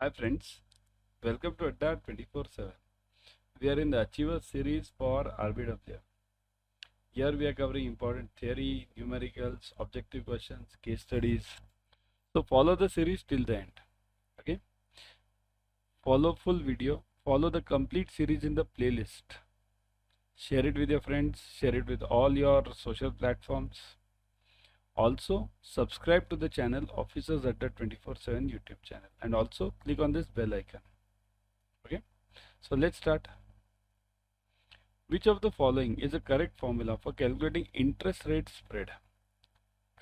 Hi friends, welcome to Adda 24/7. We are in the Achiever series for RBW. Here we are covering important theory, numericals, objective questions, case studies. So follow the series till the end. Okay? Follow full video. Follow the complete series in the playlist. Share it with your friends. Share it with all your social platforms. Also subscribe to the channel Officers Adda 24/7 YouTube channel and also click on this bell icon. Okay? So let's start. Which of the following is a correct formula for calculating interest rate spread?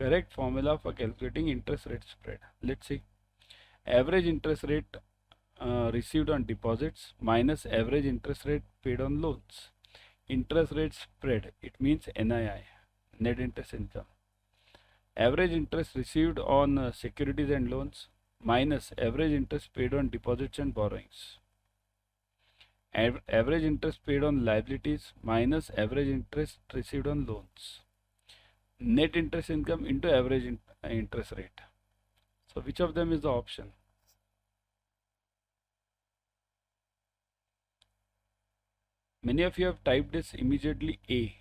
Correct formula for calculating interest rate spread. Let's see. Average interest rate received on deposits minus average interest rate paid on loans. Interest rate spread, it means NII, net interest income. Average interest received on securities and loans minus average interest paid on deposits and borrowings. Average interest paid on liabilities minus average interest received on loans. Net interest income into average interest rate. So which of them is the option? Many of you have typed this immediately A.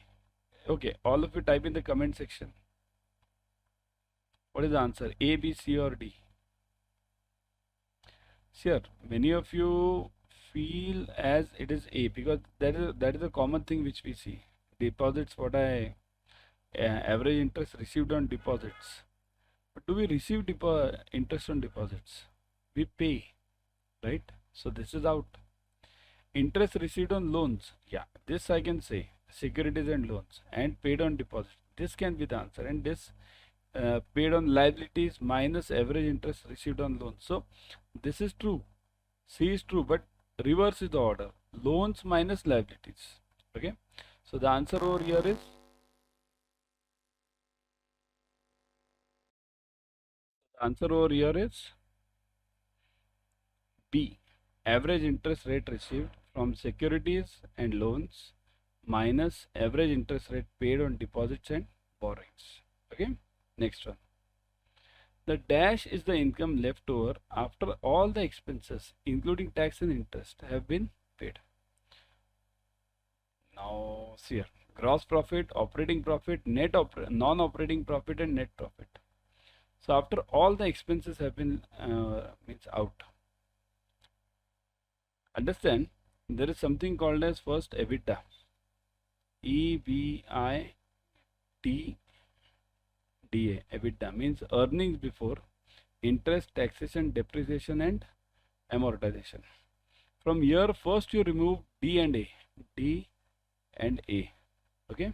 Okay, all of you type in the comment section. What is the answer? A, B, C or D? Sure, many of you feel as it is A because that is a common thing which we see. Deposits, average interest received on deposits. But do we receive interest on deposits? We pay, right? So this is out. Interest received on loans, yeah, this I can say, securities and loans, and paid on deposits. This can be the answer, and this paid on liabilities minus average interest received on loans. So this is true. C is true, but reverse is the order. Loans minus liabilities. Okay. So the answer over here is B. Average interest rate received from securities and loans minus average interest rate paid on deposits and borrowings. Okay. Next one. The dash is the income left over after all the expenses, including tax and interest, have been paid. Now, see here. Gross profit, operating profit, non-operating profit, and net profit. So after all the expenses have been means out. Understand? There is something called as first EBITDA. EBITDA. EBITDA means earnings before interest, taxation, depreciation and amortization. From here first you remove D and A. Okay,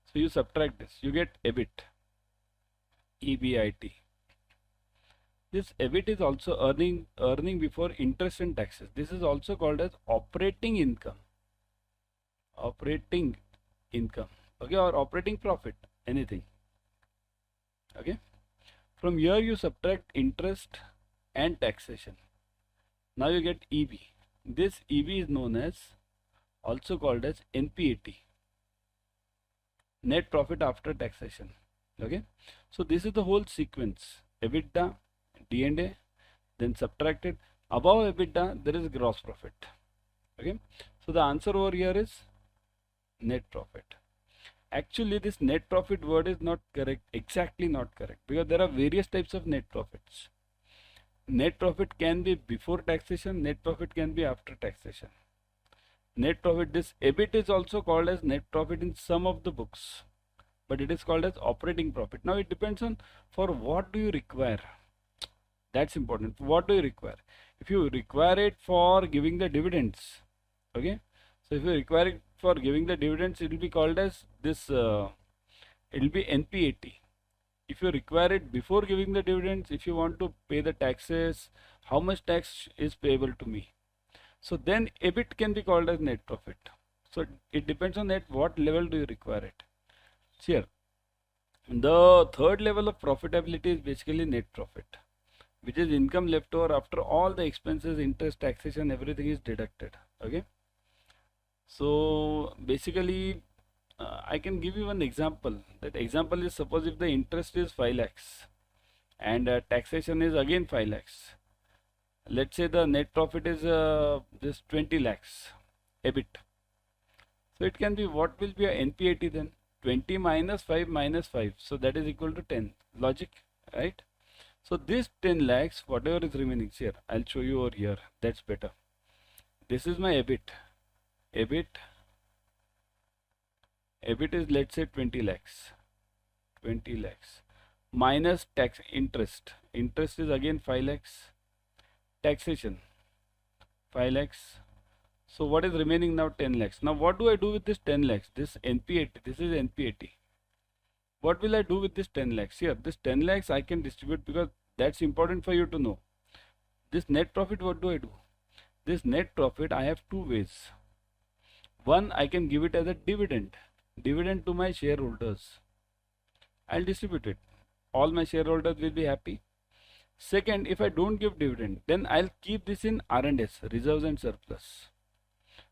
so you subtract this, you get EBIT. This EBIT is also earning before interest and taxes. This is also called as operating income. Okay, or operating profit, anything. Okay, from here you subtract interest and taxation. Now you get EB. This EB is known as, also called as NPAT, net profit after taxation. Okay, so this is the whole sequence. EBITDA, D&A, then subtracted. Above EBITDA there is gross profit. Okay, so the answer over here is net profit. Actually this net profit word is not correct, exactly not correct, because there are various types of net profits. Net profit can be before taxation, net profit can be after taxation. Net profit, this EBIT is also called as net profit in some of the books, but it is called as operating profit. Now it depends on for what do you require. That's important. What do you require? If you require it for giving the dividends, okay, so if you require it for giving the dividends, it will be called as this, it will be NPAT. If you require it before giving the dividends, if you want to pay the taxes, how much tax is payable to me, so then EBIT can be called as net profit. So it depends on at what level do you require it. Here, the third level of profitability is basically net profit, which is income left over after all the expenses, interest, taxation, everything is deducted. Okay, so basically I can give you one example. That example is, suppose if the interest is 5 lakhs and taxation is again 5 lakhs, let's say the net profit is this 20 lakhs EBIT. So it can be, what will be a NPAT then? 20 minus 5 minus 5. So that is equal to 10. Logic, right? So this 10 lakhs, whatever is remaining here, I'll show you over here. That's better. This is my EBIT. EBIT is, let's say, 20 lakhs. 20 lakhs. Minus tax, interest. Interest is again 5 lakhs. Taxation, 5 lakhs. So what is remaining now? 10 lakhs. Now what do I do with this 10 lakhs? This NPAT, this is NPAT. What will I do with this 10 lakhs? Here, this 10 lakhs I can distribute, because that's important for you to know. This net profit, what do I do? This net profit, I have two ways. One, I can give it as a dividend. Dividend to my shareholders. I'll distribute it. All my shareholders will be happy. Second, if I don't give dividend, then I'll keep this in R&S, reserves and surplus,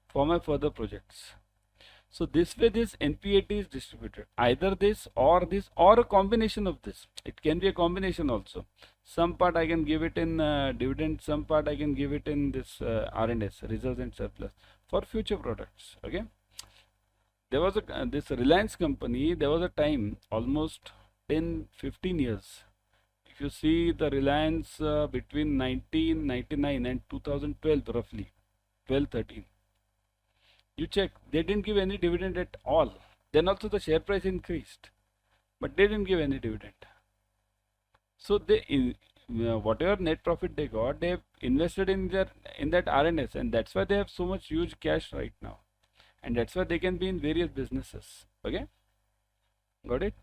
for my further projects. So this way this NPAT is distributed. Either this, or a combination of this. It can be a combination also. Some part I can give it in dividend, some part I can give it in this R&S, reserves and surplus, for future products. Okay. There was a this Reliance company, there was a time, almost 10-15 years. If you see the Reliance between 1999 and 2012, roughly 12-13, you check, they didn't give any dividend at all. Then also the share price increased, but they didn't give any dividend. So they, whatever net profit they got, they have invested in that R&S, and that's why they have so much huge cash right now, and that's why they can be in various businesses. Okay, got it?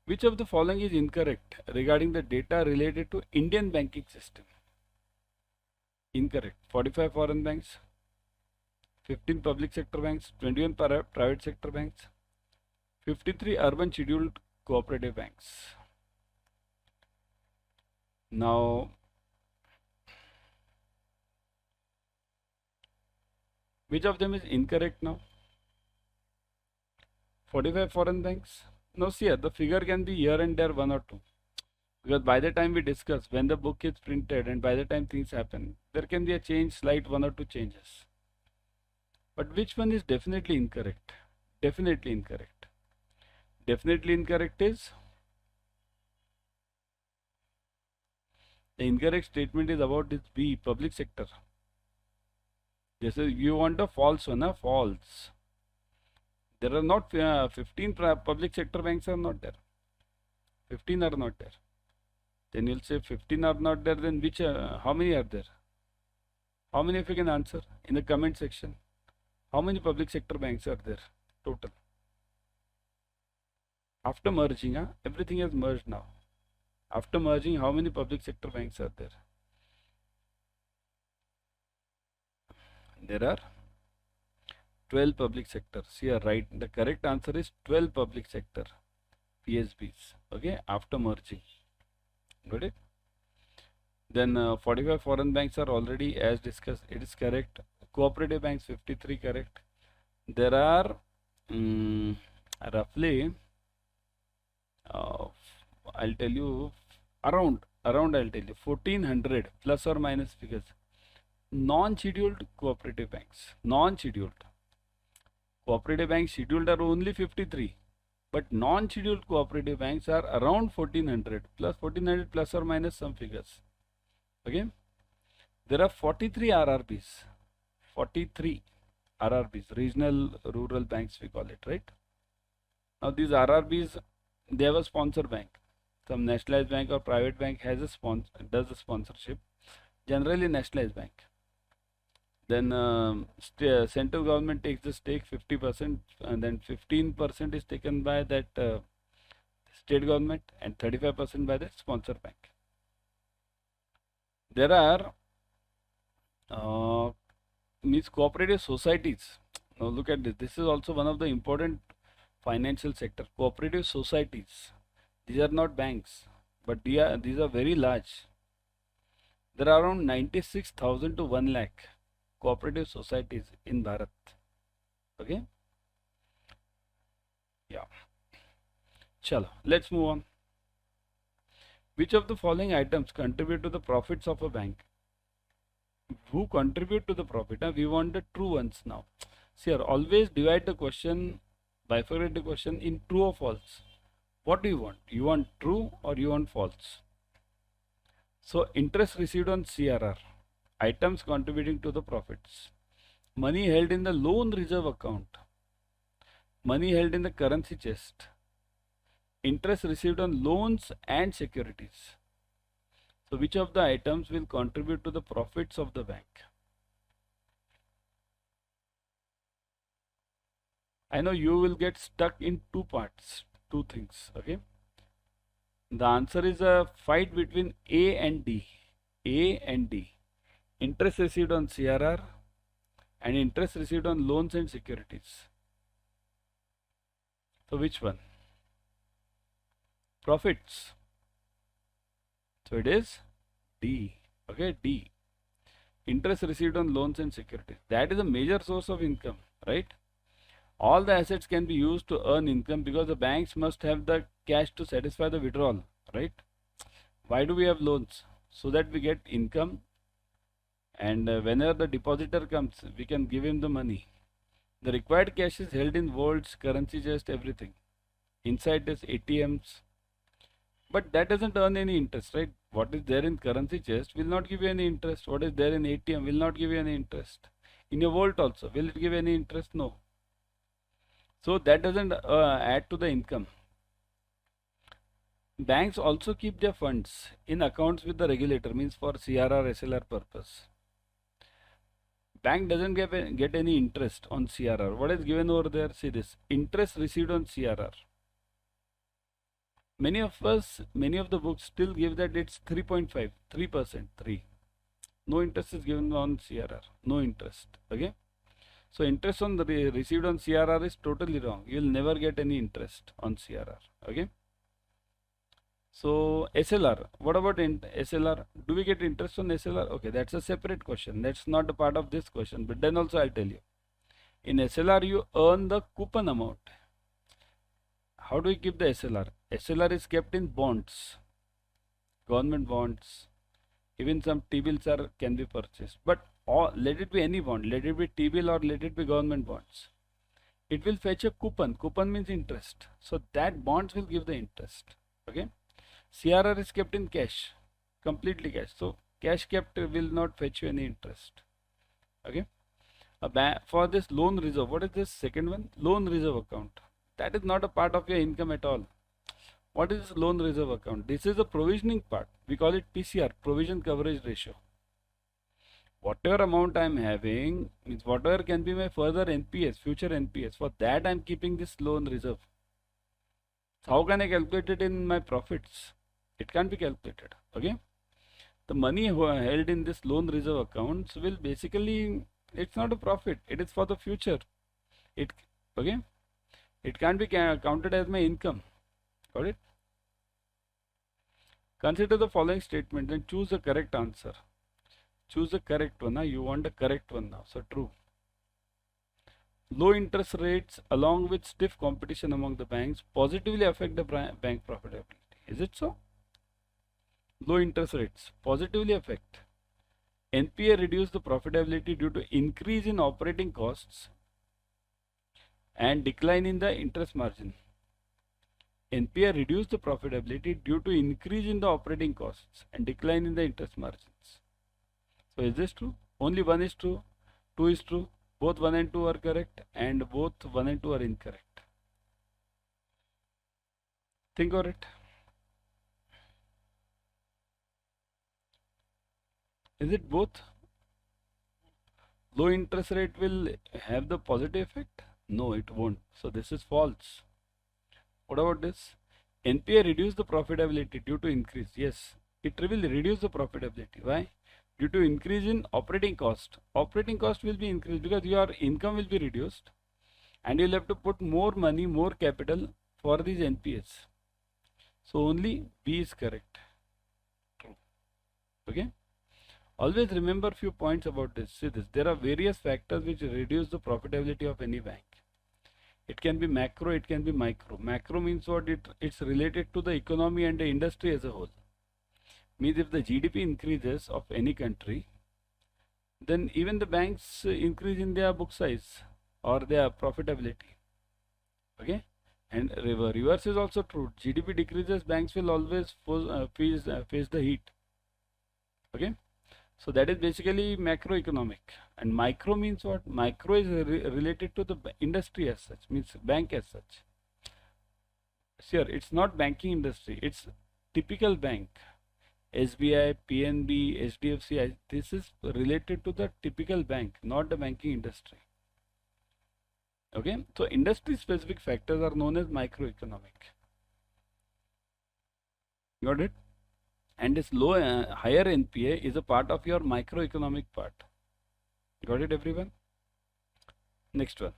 Which of the following is incorrect regarding the data related to Indian banking system? Incorrect. 45 foreign banks, 15 public sector banks, 21 private sector banks, 53 urban scheduled cooperative banks. Now, which of them is incorrect now? 45 foreign banks? No, see here, the figure can be here and there, 1 or 2. Because by the time we discuss, when the book is printed and by the time things happen, there can be a change, slight 1 or 2 changes. But which one is definitely incorrect? Definitely incorrect. Definitely incorrect is, the incorrect statement is about this B, public sector. This is, you want a false one, false. There are not 15 public sector banks are not there. 15 are not there. Then you'll say 15 are not there, then which, how many are there? How many of you can answer in the comment section? How many public sector banks are there total? After merging, everything has merged now. After merging, how many public sector banks are there? There are 12 public sectors. Here, right? The correct answer is 12 public sector PSBs. Okay, after merging. Got it? Then 45 foreign banks are already, as discussed, it is correct. Cooperative banks 53 correct. There are roughly, I'll tell you, around I'll tell you 1400 plus or minus figures, non-scheduled cooperative banks. Non-scheduled cooperative banks, scheduled are only 53, but non-scheduled cooperative banks are around 1400 plus or minus some figures. Okay, there are 43 RRBs. 43 RRBs, regional rural banks we call it, right? Now these RRBs, they have a sponsor bank. Some nationalized bank or private bank has a does a sponsorship, generally nationalized bank. Then central government takes the stake 50%, and then 15% is taken by that state government, and 35% by the sponsor bank. There are means cooperative societies. Now look at this. This is also one of the important financial sector. Cooperative societies. These are not banks, but these are very large. There are around 96,000 to 1 lakh cooperative societies in Bharat. Okay. Yeah. Chalo, let's move on. Which of the following items contribute to the profits of a bank? Who contribute to the profit? We want the true ones now. See here, always divide the question, bifurcate the question in true or false. What do you want? You want true or you want false? So interest received on CRR, items contributing to the profits. Money held in the loan reserve account, money held in the currency chest, interest received on loans and securities. So which of the items will contribute to the profits of the bank? I know you will get stuck in two parts, two things, okay? The answer is a fight between A and D. A and D. Interest received on CRR and interest received on loans and securities. So which one? Profits. So it is D. Okay, D. Interest received on loans and securities. That is a major source of income, right? All the assets can be used to earn income because the banks must have the cash to satisfy the withdrawal, right? Why do we have loans? So that we get income, and whenever the depositor comes, we can give him the money. The required cash is held in vaults, currency chest, everything. Inside this ATMs. But that doesn't earn any interest, right? What is there in currency chest will not give you any interest. What is there in ATM will not give you any interest. In your vault also, will it give any interest? No. So that doesn't add to the income. Banks also keep their funds in accounts with the regulator, means for CRR, SLR purpose. Bank doesn't get any interest on CRR. What is given over there? See this, interest received on CRR. Many of the books still give that it's 3.5, 3%, 3. No interest is given on CRR, no interest, okay? So interest on the received on CRR is totally wrong. You will never get any interest on CRR, okay? So SLR, what about SLR? Do we get interest on SLR? Okay, that's a separate question. That's not a part of this question, but then also I'll tell you. In SLR, you earn the coupon amount. How do we keep the SLR? SLR is kept in bonds, government bonds, even some T-bills can be purchased. But let it be any bond, let it be T-bill or let it be government bonds. It will fetch a coupon. Coupon means interest. So that bonds will give the interest. Okay. CRR is kept in cash, completely cash. So cash kept will not fetch you any interest. Okay. For this loan reserve, what is this second one? Loan reserve account. That is not a part of your income at all. What is this loan reserve account? This is a provisioning part. We call it PCR, provision coverage ratio. Whatever amount I am having, means whatever can be my further NPS, future NPS, for that I am keeping this loan reserve. How can I calculate it in my profits? It can't be calculated. Okay. The money held in this loan reserve accounts will basically, it's not a profit. It is for the future. Okay. It can't be counted as my income. Got it? Consider the following statement and choose the correct answer. Choose the correct one. You want the correct one now. So true. Low interest rates along with stiff competition among the banks positively affect the bank profitability. Is it so? Low interest rates positively affect. NPA reduce the profitability due to increase in operating costs and decline in the interest margin. NPA reduce the profitability due to increase in the operating costs and decline in the interest margins. So is this true? Only one is true, two is true, both 1 and 2 are correct, and both 1 and 2 are incorrect. Think of it. Is it both? Low interest rate will have the positive effect? No, it won't. So this is false. What about this? NPA reduce the profitability due to increase. Yes, it will reduce the profitability. Why? Due to increase in operating cost. Operating cost will be increased because your income will be reduced and you'll have to put more money, more capital for these NPAs. So only B is correct. True. Okay. Always remember few points about this. See this. There are various factors which reduce the profitability of any bank. It can be macro, it can be micro. Macro means what? It's related to the economy and the industry as a whole. Means if the GDP increases of any country, then even the banks increase in their book size or their profitability. Okay, and reverse is also true. GDP decreases, banks will always face the heat. Okay, so that is basically macroeconomic. And micro means what? Micro is related to the industry as such, means bank as such. Sure, it's not banking industry, it's typical bank. SBI, PNB, HDFC, this is related to the typical bank, not the banking industry. Okay, so industry specific factors are known as microeconomic. Got it? And this higher NPA is a part of your microeconomic part. Got it, everyone? Next one.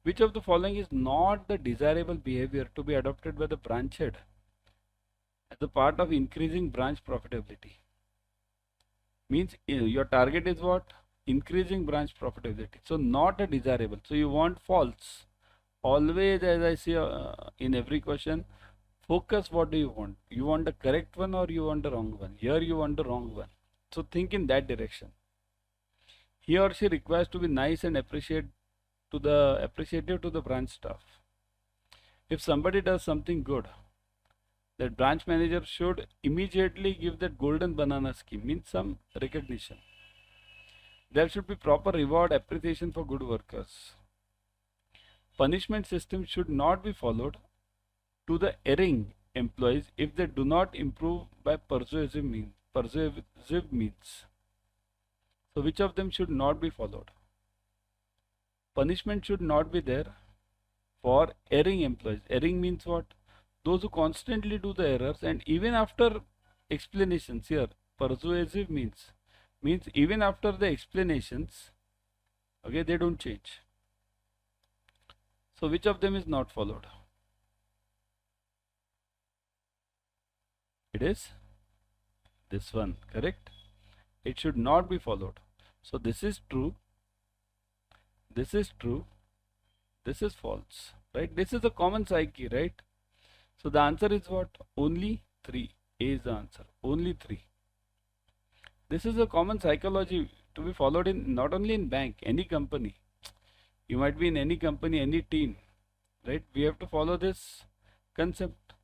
Which of the following is not the desirable behavior to be adopted by the branch head as a part of increasing branch profitability? Means your target is what? Increasing branch profitability. So not a desirable. So you want false. Always, as I say in every question, focus what do you want. You want the correct one or you want the wrong one. Here you want the wrong one. So think in that direction. He or she requires to be nice and appreciative to the branch staff. If somebody does something good, that branch manager should immediately give that golden banana scheme, means some recognition. There should be proper reward appreciation for good workers. Punishment system should not be followed to the erring employees if they do not improve by persuasive means. So which of them should not be followed? Punishment should not be there for erring employees. Erring means what? Those who constantly do the errors, and even after explanations. Here persuasive means even after the explanations, okay, they don't change. So which of them is not followed? It is this one, correct? It should not be followed. So this is true, this is true, this is false, right? This is a common psyche, right? So the answer is what? Only 3. A is the answer. Only 3. This is a common psychology to be followed in not only in bank, any company. You might be in any company, any team, right? We have to follow this concept.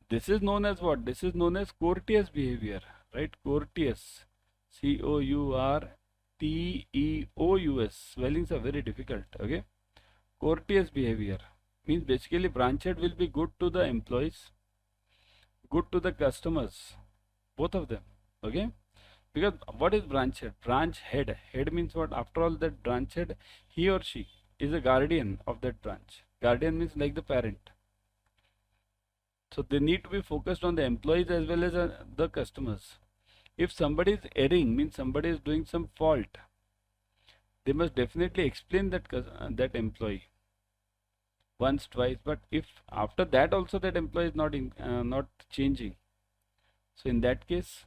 This is known as what? This is known as courteous behavior, right? Courteous. COURTEOUS. Spellings are very difficult, okay? Courteous behavior means basically branch head will be good to the employees, good to the customers, both of them, okay? Because what is branch head? Branch head. Head means what? After all, that branch head, he or she is a guardian of that branch. Guardian means like the parent. So they need to be focused on the employees as well as the customers. If somebody is erring, means somebody is doing some fault, they must definitely explain that employee once, twice. But if after that also that employee is not changing, so in that case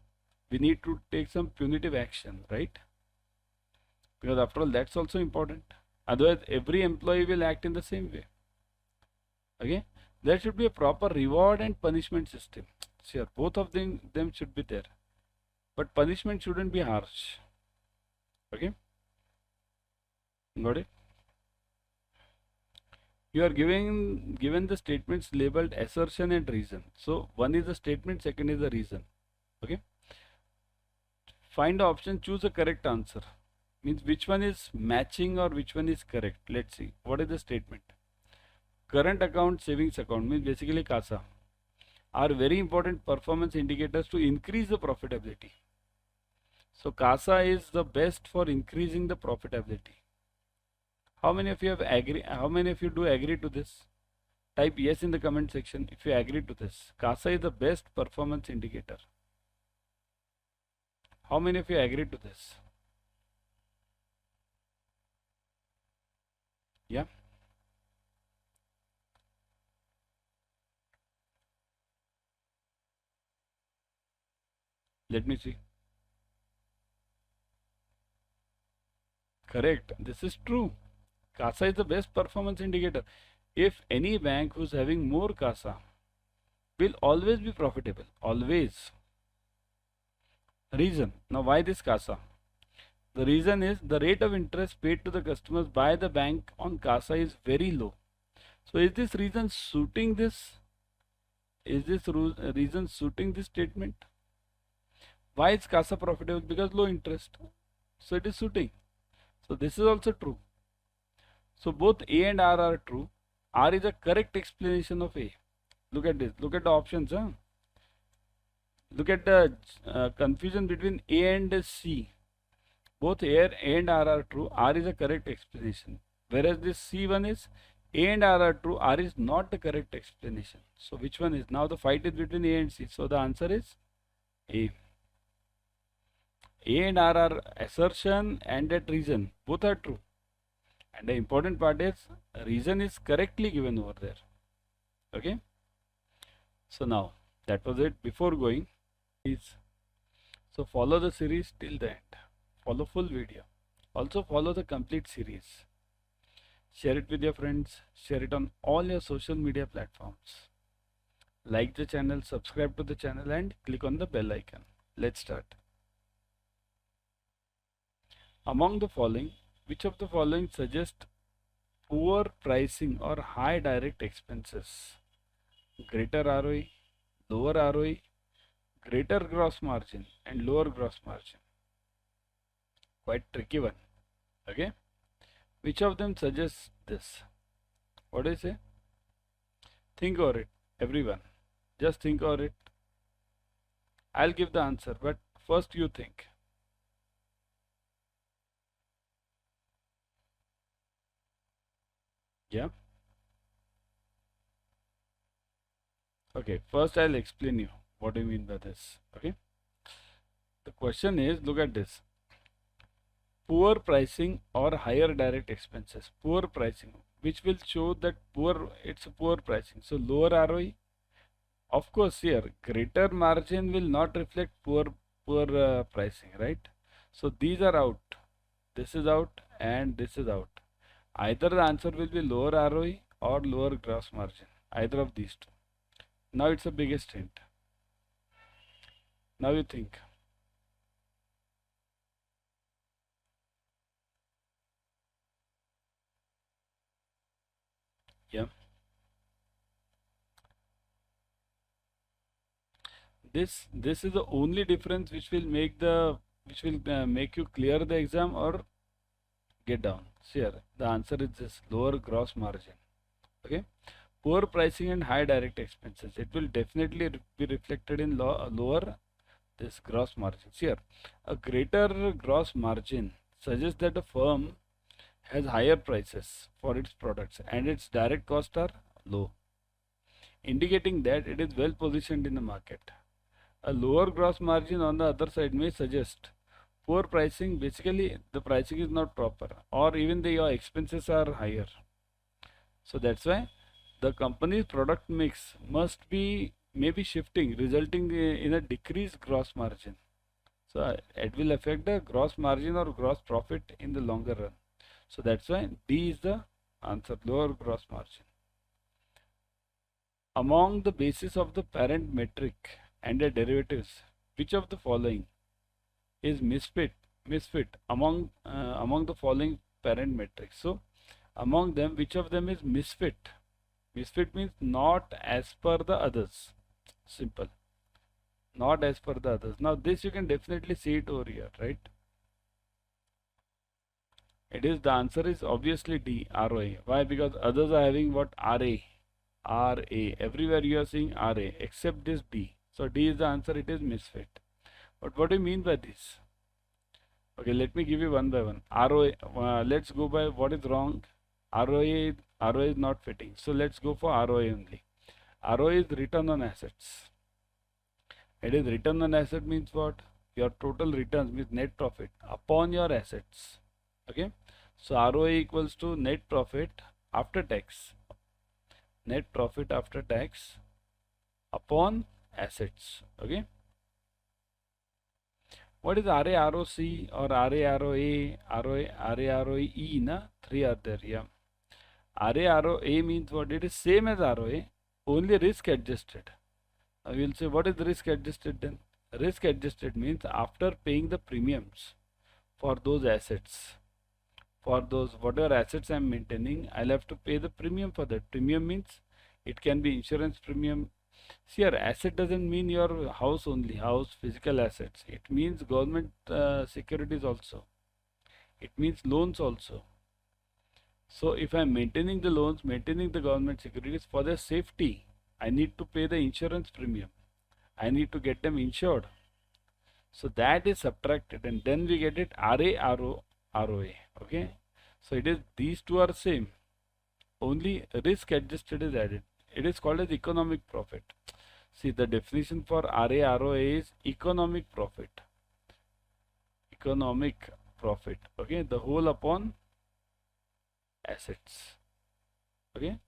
we need to take some punitive action, right? Because after all, that's also important. Otherwise every employee will act in the same way. Okay, there should be a proper reward and punishment system. Sure, both of them should be there, but punishment shouldn't be harsh. Okay, got it? You are given the statements labeled assertion and reason. So one is the statement, second is the reason. Okay, find the option, choose a correct answer. Means which one is matching or which one is correct. Let's see, what is the statement? Current account, savings account, means basically CASA, are very important performance indicators to increase the profitability. So CASA is the best for increasing the profitability. How many of you have agree? How many of you do agree to this? Type yes in the comment section if you agree to this. CASA is the best performance indicator. How many of you agree to this? Yeah. Let me see. Correct. This is true. CASA is the best performance indicator. If any bank who's having more CASA, will always be profitable, always. Reason, now why this CASA? The reason is the rate of interest paid to the customers by the bank on CASA is very low. So is this reason suiting this? Is this reason suiting this statement? Why is CASA profitable? Because low interest. So it is suiting. So this is also true. So both A and R are true. R is a correct explanation of A. Look at this. Look at the options. Huh? Look at the confusion between A and C. Both A and R are true. R is a correct explanation. Whereas this C1 is A and R are true. R is not the correct explanation. So which one is? Now the fight is between A and C. So the answer is A. A and R are assertion and that reason. Both are true. And the important part is reason is correctly given over there. Okay. So now that was it. Before going, please, so follow the series till the end. Follow full video. Also follow the complete series. Share it with your friends. Share it on all your social media platforms. Like the channel, subscribe to the channel and click on the bell icon. Let's start. Among the following, which of the following suggest poor pricing or high direct expenses? Greater ROE, lower ROE, greater gross margin and lower gross margin. Quite tricky one. Okay. Which of them suggests this? What do you say? Think over it, everyone. Just think over it. I'll give the answer, but first you think. Yeah. Okay, first I'll explain you what do you mean by this. Okay. The question is, look at this. Poor pricing or higher direct expenses. Poor pricing, which will show that it's a poor pricing. So lower ROE. Of course, here greater margin will not reflect poor pricing, right? So these are out. This is out and this is out. Either the answer will be lower ROE or lower gross margin. Either of these two. Now it's the biggest hint. Now you think. Yeah. This is the only difference which will make make you clear the exam or get down. See here, the answer is this: lower gross margin. Okay. Poor pricing and high direct expenses. It will definitely be reflected in lower this gross margin. Here, a greater gross margin suggests that a firm has higher prices for its products and its direct costs are low, indicating that it is well positioned in the market. A lower gross margin on the other side may suggest poor pricing. Basically, the pricing is not proper, or even your expenses are higher. So that's why the company's product mix must be maybe shifting, resulting in a decreased gross margin. So it will affect the gross margin or gross profit in the longer run. So that's why D is the answer, lower gross margin. Among the basis of the parent metric and the derivatives, which of the following is misfit among the following parent metrics? So among them, which of them is misfit? Misfit means not as per the others. Simple. Not as per the others. Now this you can definitely see it over here, right? It is, the answer is obviously D, ROA. Why? Because others are having what? RA. Everywhere you are seeing RA except this D. So D is the answer, it is misfit. But what do you mean by this? Okay, let me give you one by one. ROA, let's go by what is wrong. ROA is not fitting. So let's go for ROA only. ROA is return on assets. It is return on asset means what? Your total returns means net profit upon your assets. Okay. So ROA equals to net profit after tax. Net profit after tax upon assets. Okay. What is RA ROC or RA ROA, RA ROE? Na? Three are there. Yeah. RA ROA means what? It is same as ROA, only risk adjusted. I will say, what is risk adjusted then? Risk adjusted means after paying the premiums for those assets, for those whatever assets I'm maintaining, I'll have to pay the premium for that. Premium means it can be insurance premium. See, your asset doesn't mean your house only, house, physical assets. It means government securities also. It means loans also. So if I'm maintaining the loans, maintaining the government securities for their safety, I need to pay the insurance premium. I need to get them insured. So that is subtracted and then we get it RA, RO, ROA. Okay. So it is, these two are same. Only risk adjusted is added. It is called as economic profit. See, the definition for RA, ROA is economic profit. Economic profit. Okay. The whole upon assets. Okay.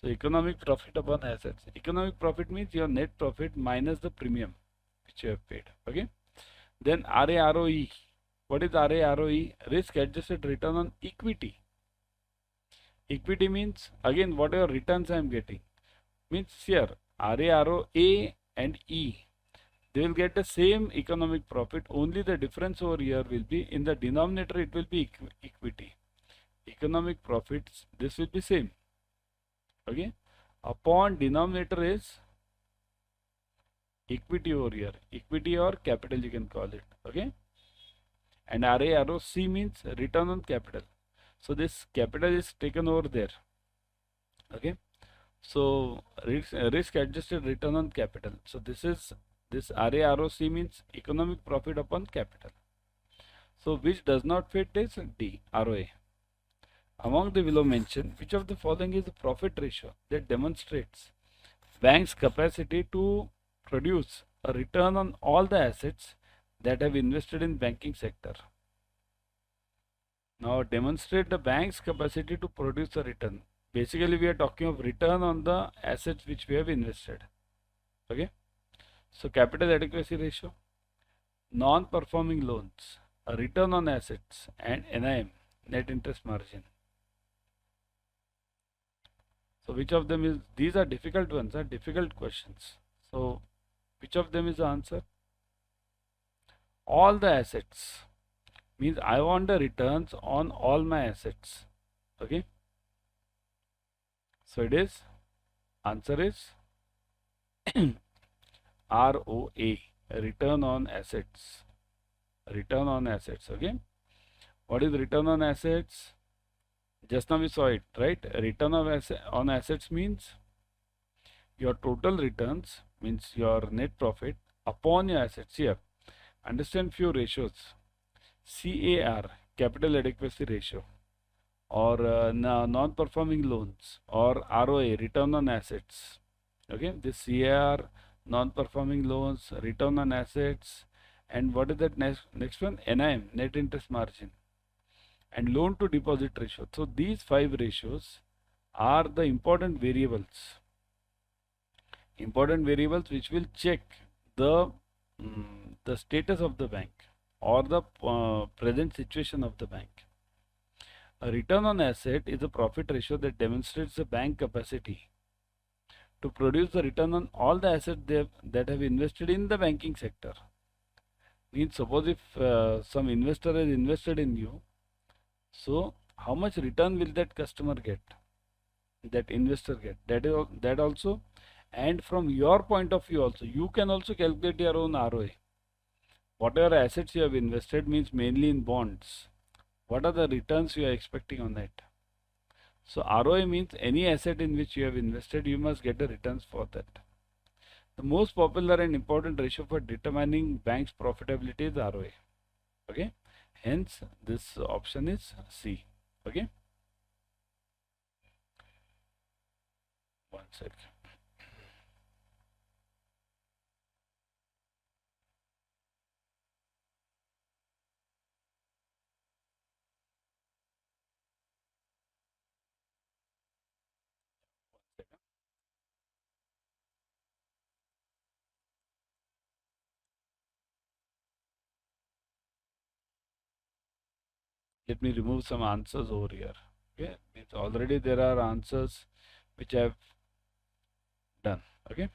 So economic profit upon assets. Economic profit means your net profit minus the premium which you have paid. Okay. Then RA, ROE. What is RA, ROE? Risk adjusted return on equity. Equity means again whatever returns I am getting. Means here RA, ROA and E. They will get the same economic profit. Only the difference over here will be in the denominator. It will be equity. Economic profits. This will be same. Okay. Upon denominator is equity over here. Equity or capital you can call it. Okay. And RA, ROC means return on capital. So this capital is taken over there. Okay. So risk adjusted return on capital. So this RA, ROC means economic profit upon capital. So which does not fit is D, ROA. Among the below mentioned, which of the following is the profit ratio that demonstrates bank's capacity to produce a return on all the assets that have invested in banking sector? Now demonstrate the bank's capacity to produce a return. Basically we are talking of return on the assets which we have invested. Okay. So capital adequacy ratio, non-performing loans, a return on assets and NIM, net interest margin. So which of them is, these are difficult ones, are difficult questions. So which of them is the answer? All the assets means I want the returns on all my assets. Okay. So it is, answer is ROA, return on assets. Return on assets. Okay. What is return on assets? Just now we saw it, right? Return on assets means your total returns, means your net profit upon your assets. Here, understand few ratios. CAR, capital adequacy ratio, or non-performing loans, or ROA, return on assets. Okay, this CAR, non-performing loans, return on assets, and what is that next one? NIM, net interest margin, and loan to deposit ratio. So these 5 ratios are the important variables which will check the status of the bank or the present situation of the bank. A return on asset is a profit ratio that demonstrates the bank capacity to produce the return on all the assets that have invested in the banking sector. Means suppose if some investor has invested in you, so how much return will that customer get, that investor get? That also, and from your point of view also, you can also calculate your own ROA. Whatever assets you have invested, means mainly in bonds, what are the returns you are expecting on that? So ROA means any asset in which you have invested, you must get the returns for that. The most popular and important ratio for determining bank's profitability is ROA. Okay. Hence, this option is C. Okay. One second. Let me remove some answers over here. Okay. Means already there are answers which have Done. Okay.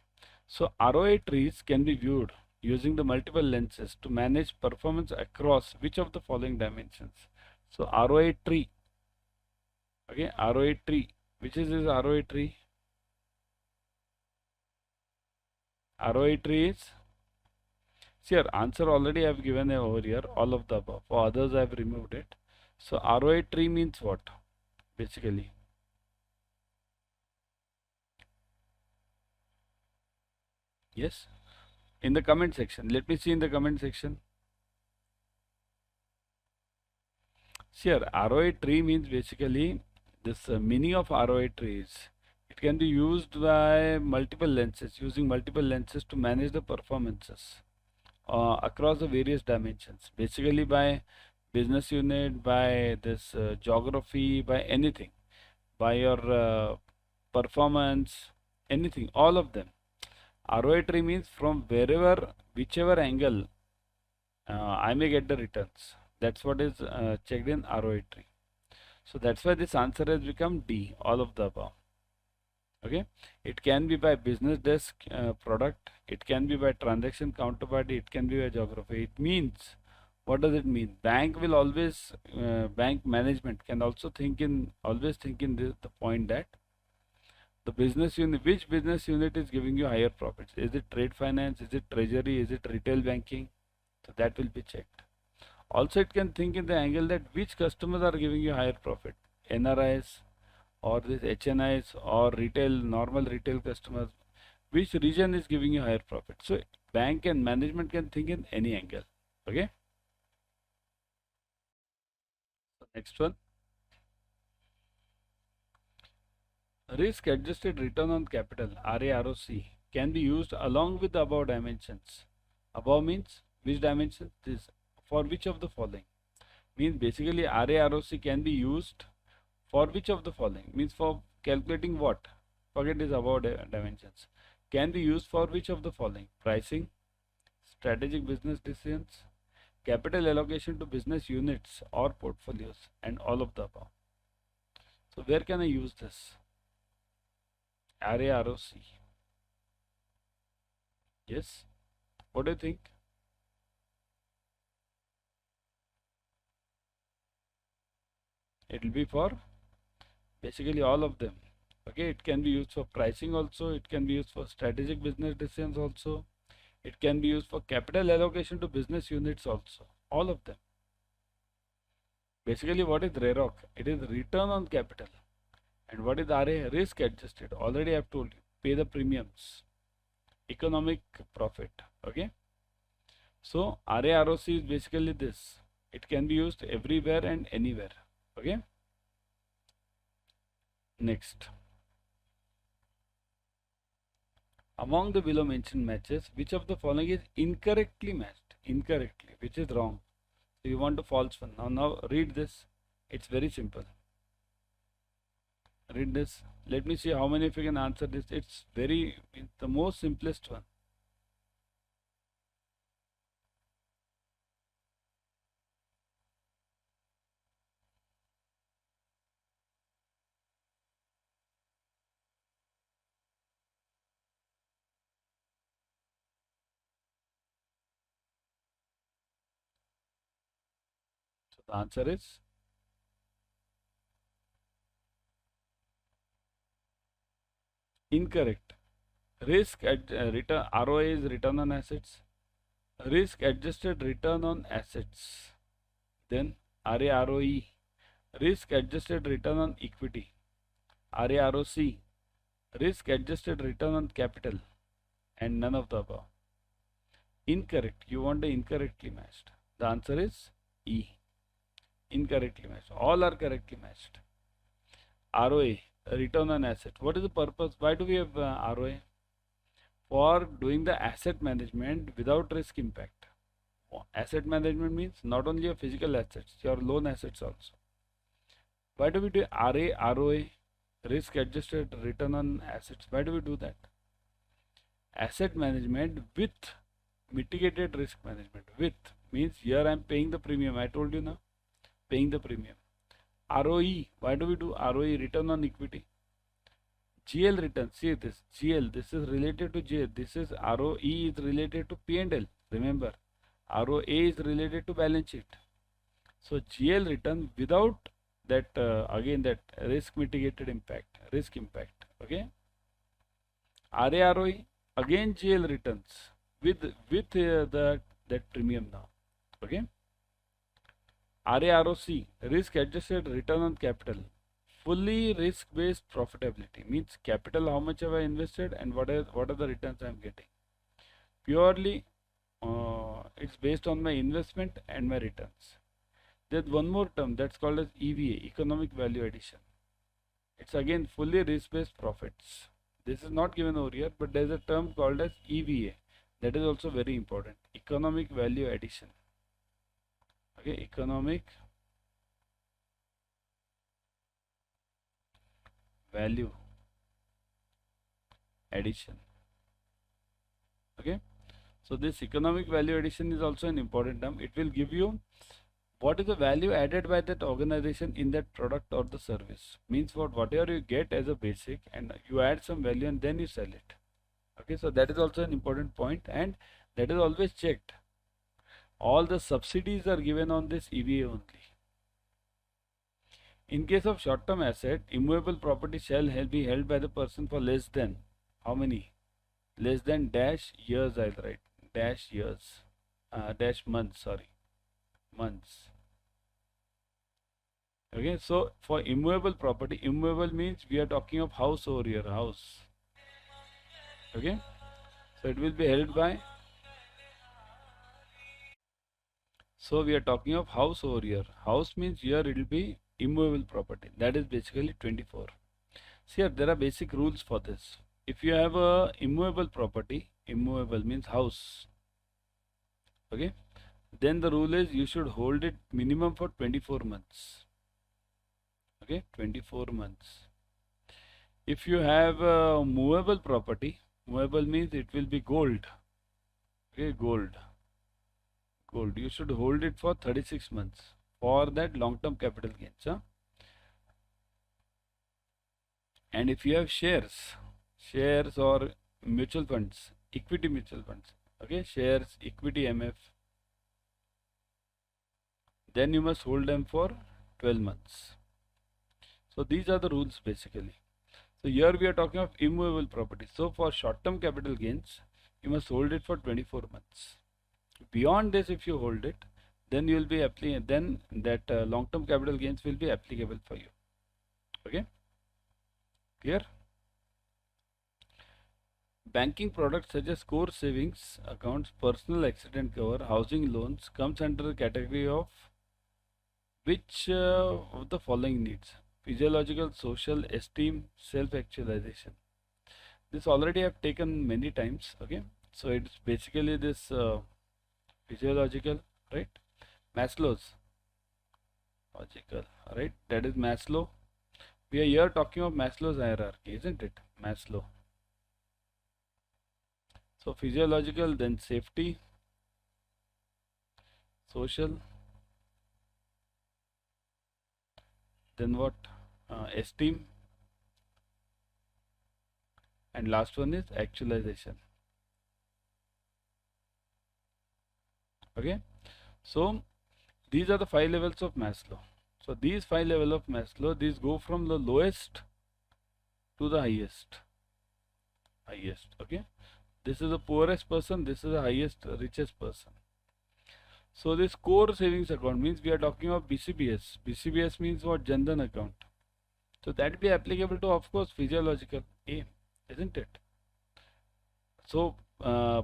So ROI trees can be viewed using the multiple lenses to manage performance across which of the following dimensions. So ROI tree. Okay, ROI tree. Which is this ROI tree? ROI tree is, see here, answer already I have given over here, all of the above. For others I have removed it. So ROI tree means what? Basically. Yes. In the comment section. Let me see in the comment section. See here, ROI tree means basically this meaning of ROI trees. It can be used by multiple lenses, using multiple lenses to manage the performances across the various dimensions. Basically by business unit, by this geography, by anything, by your performance, anything, all of them. ROI tree means from wherever, whichever angle I may get the returns. That's what is checked in ROI tree. So that's why this answer has become D, all of the above. Okay, it can be by business desk product, it can be by transaction counterparty, it can be by geography. It means, what does it mean? Bank will always, bank management can also always think in the point that the business unit, which business unit is giving you higher profits? Is it trade finance? Is it treasury? Is it retail banking? So that will be checked. Also, it can think in the angle that which customers are giving you higher profit, NRIs or this HNIs or retail, normal retail customers, which region is giving you higher profit. So bank and management can think in any angle. Okay. Next one. Risk adjusted return on capital, RAROC, can be used along with the above dimensions. Above means which dimension? This. For which of the following? Means basically RAROC can be used for which of the following? Means for calculating what? Forget this above dimensions. Can be used for which of the following? Pricing, strategic business decisions, capital allocation to business units or portfolios, and all of the above. So where can I use this? RAROC. Yes. What do you think? It will be for basically all of them. Okay, it can be used for pricing also, it can be used for strategic business decisions also, it can be used for capital allocation to business units also, all of them. Basically, what is RAROC? It is return on capital. And what is RA? Risk adjusted. Already I have told you, pay the premiums, economic profit. Okay. So RAROC is basically this. It can be used everywhere and anywhere. Okay. Next. Among the below mentioned matches, which of the following is incorrectly matched? Incorrectly, which is wrong. So you want a false one. Now read this. It's very simple. Read this. Let me see how many of you can answer this. It's the most simplest one. So the answer is incorrect. Risk at return, ROA is return on assets. Risk adjusted return on assets. Then RAROE, risk adjusted return on equity. RAROC, risk adjusted return on capital, and none of the above. Incorrect. You want the incorrectly matched. The answer is E. Incorrectly matched. All are correctly matched. ROA, return on asset. What is the purpose? Why do we have ROA? For doing the asset management without risk impact. Asset management means not only your physical assets, your loan assets also. Why do we do ROA, risk adjusted return on assets? Why do we do that? Asset management with mitigated risk management. With means here I am paying the premium. I told you now, paying the premium. ROE, why do we do ROE, return on equity? GL return, see this GL, this is related to GL, this is ROE is related to P&L. Remember, ROA is related to balance sheet. So GL return without that again that risk mitigated impact, risk impact. Okay. RAROE again GL returns with that premium now. Okay. RAROC risk adjusted return on capital, fully risk based profitability, means capital how much have I invested and what are the returns I am getting. Purely it's based on my investment and my returns. There's one more term that's called as EVA, economic value addition. It's again fully risk based profits. This is not given over here, but there's a term called as EVA. That is also very important. Economic value addition. Okay, economic value addition. Okay, so this economic value addition is also an important term. It will give you what is the value added by that organization in that product or the service. Means whatever you get as a basic and you add some value and then you sell it. Okay, so that is also an important point and that is always checked. All the subsidies are given on this EVA only. In case of short-term asset, immovable property shall be held by the person for less than how many? Less than dash years, I'll write. Dash years. Dash months, sorry. Months. Okay, so for immovable property, immovable means we are talking of house over here, house. Okay, so it will be held by. So we are talking of house over here. House means here it will be immovable property. That is basically 24. See here, there are basic rules for this. If you have a immovable property, immovable means house. Okay, then the rule is you should hold it minimum for 24 months. Okay, 24 months. If you have a movable property, movable means it will be gold. Okay, gold. You should hold it for 36 months for that long-term capital gains. Huh? And if you have shares or mutual funds, equity mutual funds, okay, shares, equity MF, then you must hold them for 12 months. So these are the rules basically. So here we are talking of immovable property. So for short-term capital gains, you must hold it for 24 months. Beyond this, if you hold it, then you will be then that long-term capital gains will be applicable for you. Okay, clear? Banking products such as core savings accounts, personal accident cover, housing loans comes under the category of which of the following needs? Physiological, social, esteem, self-actualization. This already I have taken many times. Okay, so it's basically this physiological, right? Maslow's logical, right? That is Maslow. We are here talking of Maslow's hierarchy, isn't it? Maslow. So physiological, then safety, social, then what? Esteem, and last one is actualization. Okay, so these are the 5 levels of Maslow. So these 5 levels of Maslow, these go from the lowest to the highest. Okay, this is the poorest person, this is the highest richest person. So this core savings account means we are talking of BCBS. BCBS means what? Jan Dhan account. So that be applicable to, of course, physiological A, isn't it? So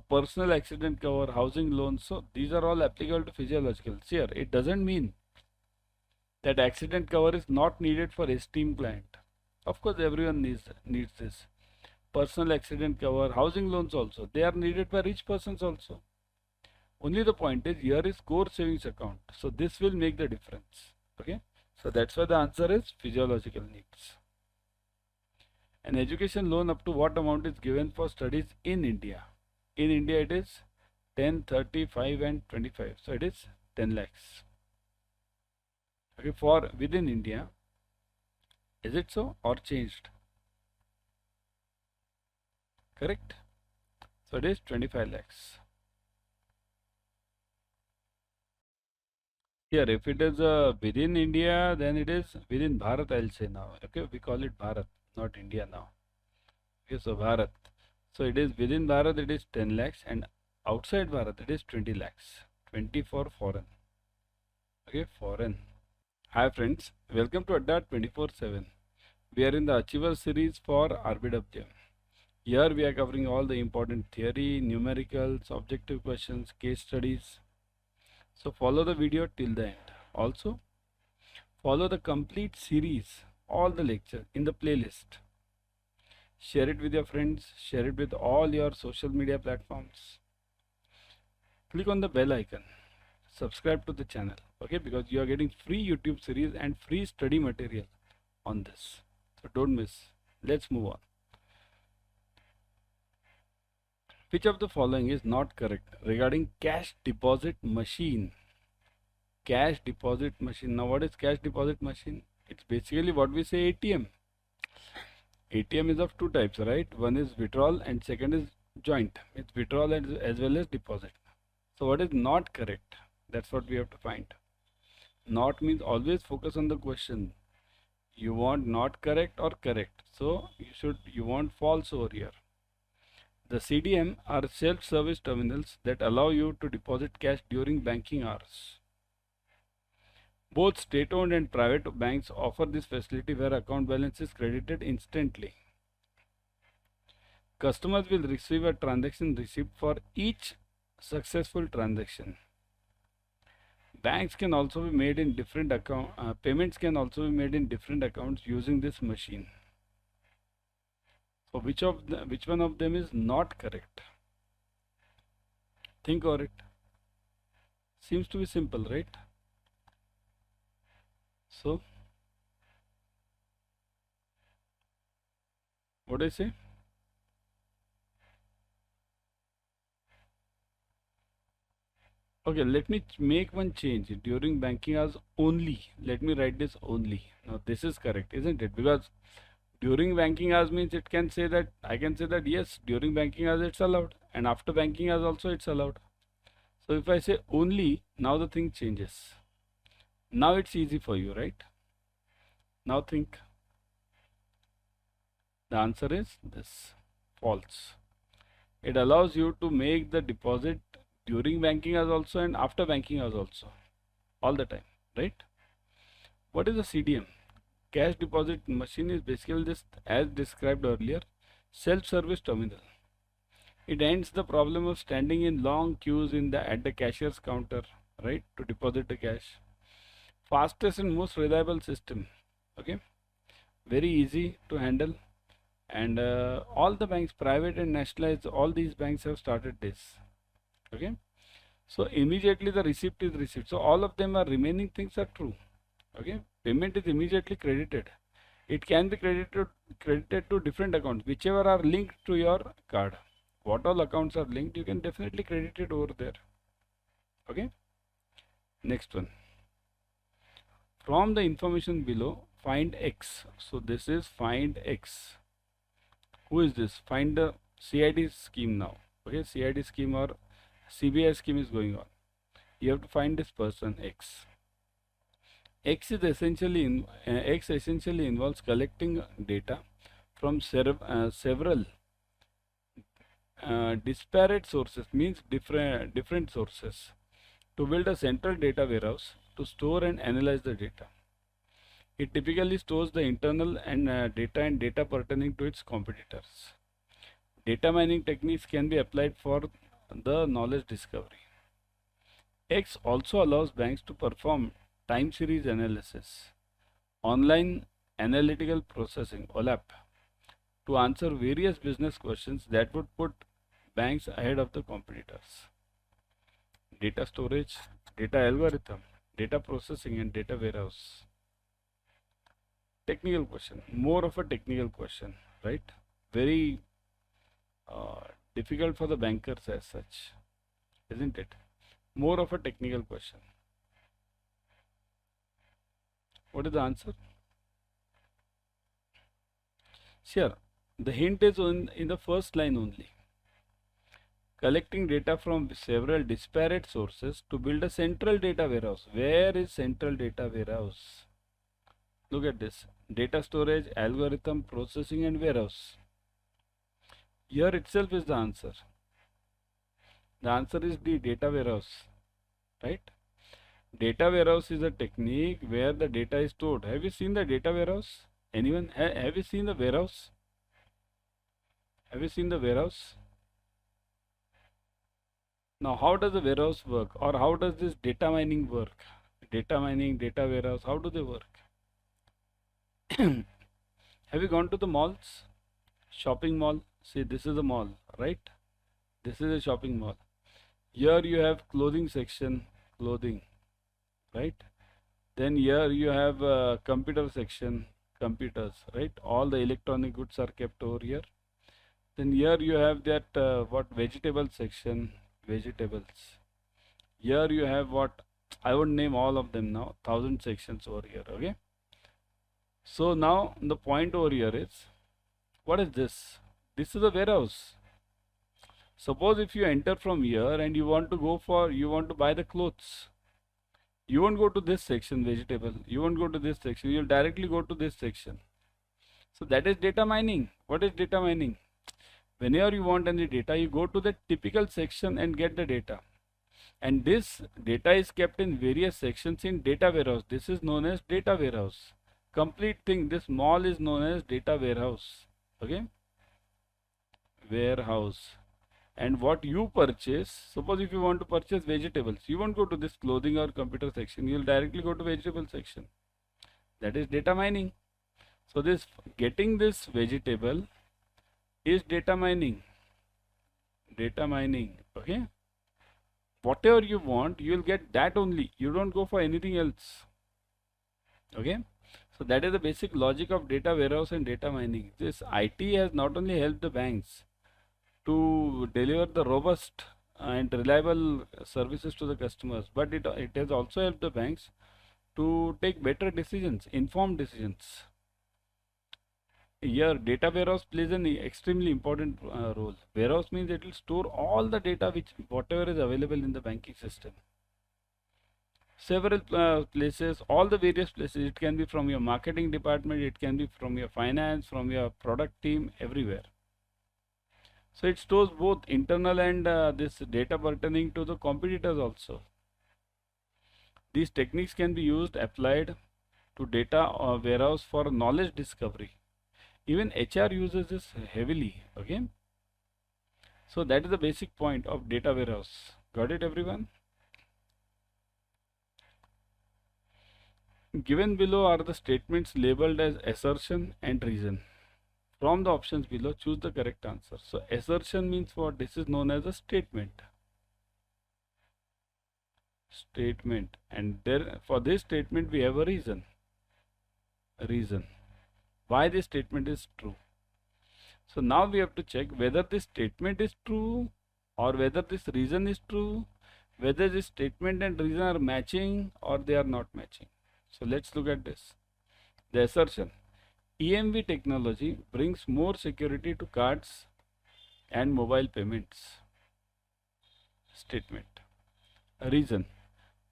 personal accident cover, housing loans, so these are all applicable to physiological. See here, it doesn't mean that accident cover is not needed for esteemed client. Of course, everyone needs this. Personal accident cover, housing loans also, they are needed by rich persons also. Only the point is here is core savings account. So this will make the difference. Okay. So that's why the answer is physiological needs. An education loan up to what amount is given for studies in India? In India it is 10, 30, 5 and 25. So it is 10 lakhs. Okay, for within India. Is it so or changed? correct? So it is 25 lakhs. Here, if it is within India, then it is within Bharat, I'll say now. Okay, we call it Bharat, not India now. Okay, so Bharat. So it is within Bharat, it is 10 lakhs, and outside Bharat, it is 20 lakhs. 20 for foreign. Okay, foreign. Hi friends, welcome to Adda 24/7. We are in the Achiever series for RBW. Here we are covering all the important theory, numericals, objective questions, case studies. So follow the video till the end. Also, follow the complete series, all the lecture in the playlist. Share it with your friends, share it with all your social media platforms. Click on the bell icon. Subscribe to the channel, okay, because you are getting free YouTube series and free study material on this. So don't miss. Let's move on. Which of the following is not correct regarding cash deposit machine? Cash deposit machine. Now what is cash deposit machine? It's basically what we say ATM. ATM is of two types, right? One is withdrawal and second is joint. It's withdrawal as well as deposit. So what is not correct? That's what we have to find. Not means always focus on the question. You want not correct or correct. So you want false over here. The CDM are self-service terminals that allow you to deposit cash during banking hours. Both state-owned and private banks offer this facility where account balance is credited instantly. Customers will receive a transaction receipt for each successful transaction. Banks can also be made in different payments can also be made in different accounts using this machine. So which one of them is not correct? Think over it. Seems to be simple, right? So what do I say? Okay, let me make one change. During banking hours only. Let me write this only. Now this is correct, isn't it? Because during banking hours means it can say that, I can say that yes, during banking hours it's allowed, and after banking hours also it's allowed. So if I say only, now the thing changes. Now it's easy for you, right? Now think. The answer is this, false. It allows you to make the deposit during banking hours also and after banking hours also, all the time, right? What is a CDM? Cash deposit machine is basically just as described earlier, self-service terminal. It ends the problem of standing in long queues at the cashier's counter, right, to deposit the cash. Fastest and most reliable system, okay, very easy to handle, and all the banks, private and nationalized, all these banks have started this, okay. So immediately the receipt is received. So all of them are remaining things are true, okay. Payment is immediately credited. It can be credited to different accounts, whichever are linked to your card. What all accounts are linked, you can definitely credit it over there, okay. Next one. From the information below, find X. So this is find X. Who is this? Find the CID scheme now, okay. CID scheme or CBI scheme is going on. You have to find this person X. X essentially involves collecting data from several disparate sources, means different sources, to build a central data warehouse to store and analyze the data. It typically stores the internal and data pertaining to its competitors. Data mining techniques can be applied for the knowledge discovery. X also allows banks to perform time series analysis, online analytical processing (OLAP), to answer various business questions that would put banks ahead of the competitors. Data storage, data algorithm, data processing, and data warehouse. Technical question, more of a technical question, right? Very difficult for the bankers as such, isn't it? More of a technical question. What is the answer? Sure. The hint is in the first line only. Collecting data from several disparate sources to build a central data warehouse. Where is central data warehouse? Look at this. Data storage, algorithm, processing and warehouse. Here itself is the answer. The answer is the data warehouse, right? Data warehouse is a technique where the data is stored. Have you seen the data warehouse? Anyone? Have you seen the warehouse? Have you seen the warehouse? Now, how does the warehouse work, or how does this data mining work? Data mining, data warehouse, how do they work? Have you gone to the malls? Shopping mall? See, this is a mall, right? This is a shopping mall. Here you have clothing section, clothing, right? Then here you have computer section, computers, right? All the electronic goods are kept over here. Then here you have that what vegetable section, vegetables. Here you have what, I won't name all of them now, 1000 sections over here, okay? So now the point over here is, what is this? This is a warehouse. Suppose if you enter from here and you want to buy the clothes. You won't go to this section, vegetable. You won't go to this section. You'll directly go to this section. So that is data mining. What is data mining? Whenever you want any data, you go to the typical section and get the data. And this data is kept in various sections in data warehouse. This is known as data warehouse. Complete thing, this mall is known as data warehouse. Okay? Warehouse. And what you purchase, suppose if you want to purchase vegetables, you won't go to this clothing or computer section, you'll directly go to vegetable section. That is data mining. So this getting this vegetable is data mining. Data mining, okay? Whatever you want, you'll get that only. You don't go for anything else. Okay? So that is the basic logic of data warehouse and data mining. This IT has not only helped the banks to deliver the robust and reliable services to the customers, but it has also helped the banks to take better decisions, informed decisions. Here data warehouse plays an extremely important role. Warehouse means it will store all the data whatever is available in the banking system. Several places, all the various places. It can be from your marketing department, it can be from your finance, from your product team, everywhere. So it stores both internal and this data pertaining to the competitors also. These techniques can be applied to data warehouse for knowledge discovery. Even HR uses this heavily, okay? So that is the basic point of data warehouse. Got it, everyone? Given below are the statements labeled as assertion and reason. From the options below, choose the correct answer. So assertion means what? This is known as a statement. Statement. And there, for this statement we have a reason. Reason. Why this statement is true. So now we have to check whether this statement is true or whether this reason is true, whether this statement and reason are matching or they are not matching. So let's look at this. The assertion. EMV technology brings more security to cards and mobile payments. Statement. Reason.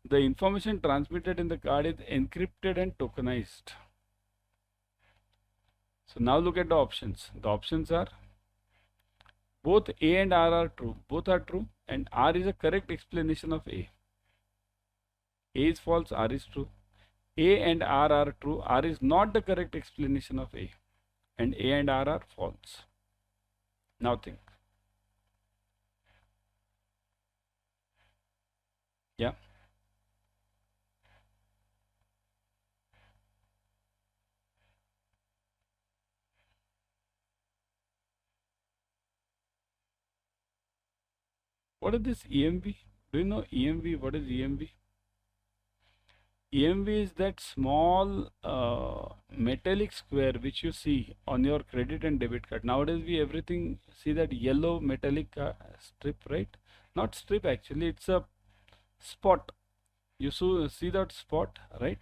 The information transmitted in the card is encrypted and tokenized. So now look at the options. The options are both A and R are true. Both are true, and R is a correct explanation of A. A is false, R is true. A and R are true. R is not the correct explanation of A. And A and R are false. Now think. Yeah. What is this EMV? Do you know EMV? What is EMV? EMV is that small metallic square which you see on your credit and debit card. Nowadays we everything see that yellow metallic strip, right? Not strip actually, it's a spot. You see that spot, right?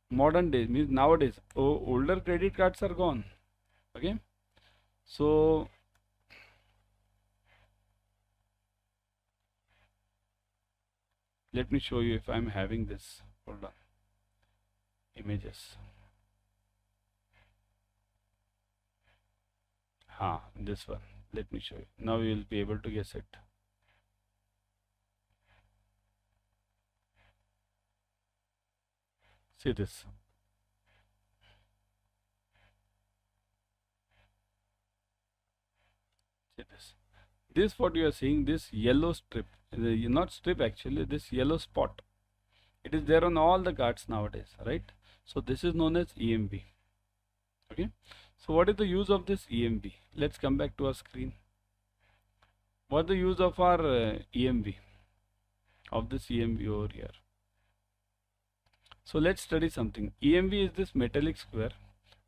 Modern days means nowadays older credit cards are gone. Okay, so let me show you if I'm having this. Hold on, images. This one. Let me show you. Now you will be able to guess it. See this. See this. This what you are seeing, this yellow strip, not strip actually, this yellow spot. It is there on all the cards nowadays, right? So this is known as EMV. Okay. So what is the use of this EMV? Let's come back to our screen. What is the use of our EMV? Of this EMV over here. So let's study something. EMV is this metallic square.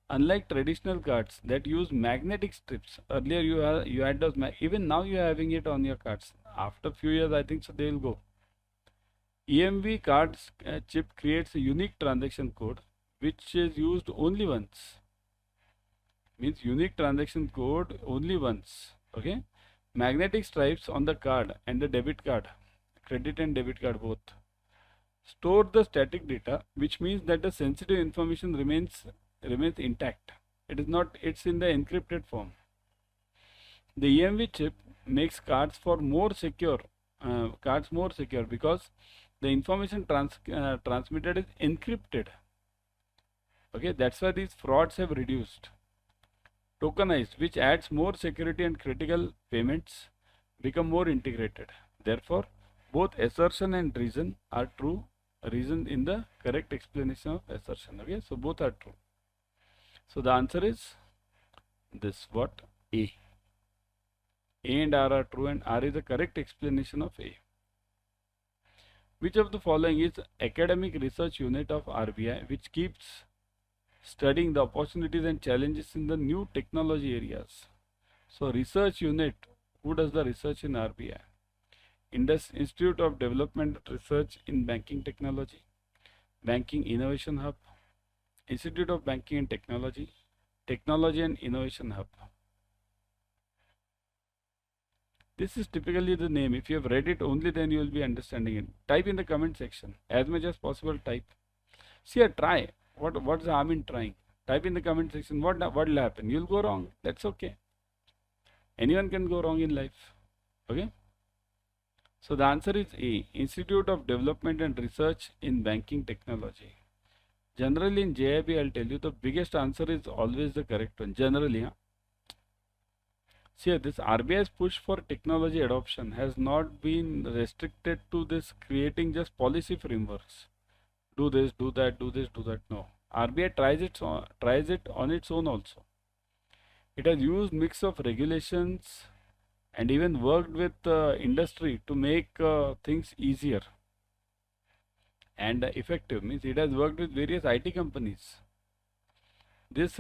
Unlike traditional cards that use magnetic strips, earlier you had those, even now you are having it on your cards. After few years, I think so they will go. EMV cards chip creates a unique transaction code which is used only once. Means unique transaction code only once. Okay. Magnetic stripes on the card and the debit card, credit and debit card both, store the static data, which means that the sensitive information remains intact. It is not, it's in the encrypted form. The EMV chip makes cards more secure because the information transmitted is encrypted. Okay, that's why these frauds have reduced. Tokenized, which adds more security, and critical payments become more integrated. Therefore, both assertion and reason are true. Reason in the correct explanation of assertion. Okay, so both are true. So the answer is this, what? A. A and R are true, and R is the correct explanation of A. Which of the following is academic research unit of RBI which keeps studying the opportunities and challenges in the new technology areas? So research unit, who does the research in RBI? Institute of Development Research in Banking Technology, Banking Innovation Hub, Institute of Banking and Technology, Technology and Innovation Hub. This is typically the name. If you have read it only, then you will be understanding it. Type in the comment section. As much as possible, type. See, try. What's the harm in trying? Type in the comment section. What will happen? You'll go wrong. That's okay. Anyone can go wrong in life. Okay. So the answer is A. Institute of Development and Research in Banking Technology. Generally in JIB, I'll tell you the biggest answer is always the correct one. Generally, See, this RBI's push for technology adoption has not been restricted to this creating just policy frameworks. Do this, do that, do this, do that. No. RBI tries it on its own also. It has used mix of regulations and even worked with industry to make things easier and effective. Means it has worked with various IT companies. This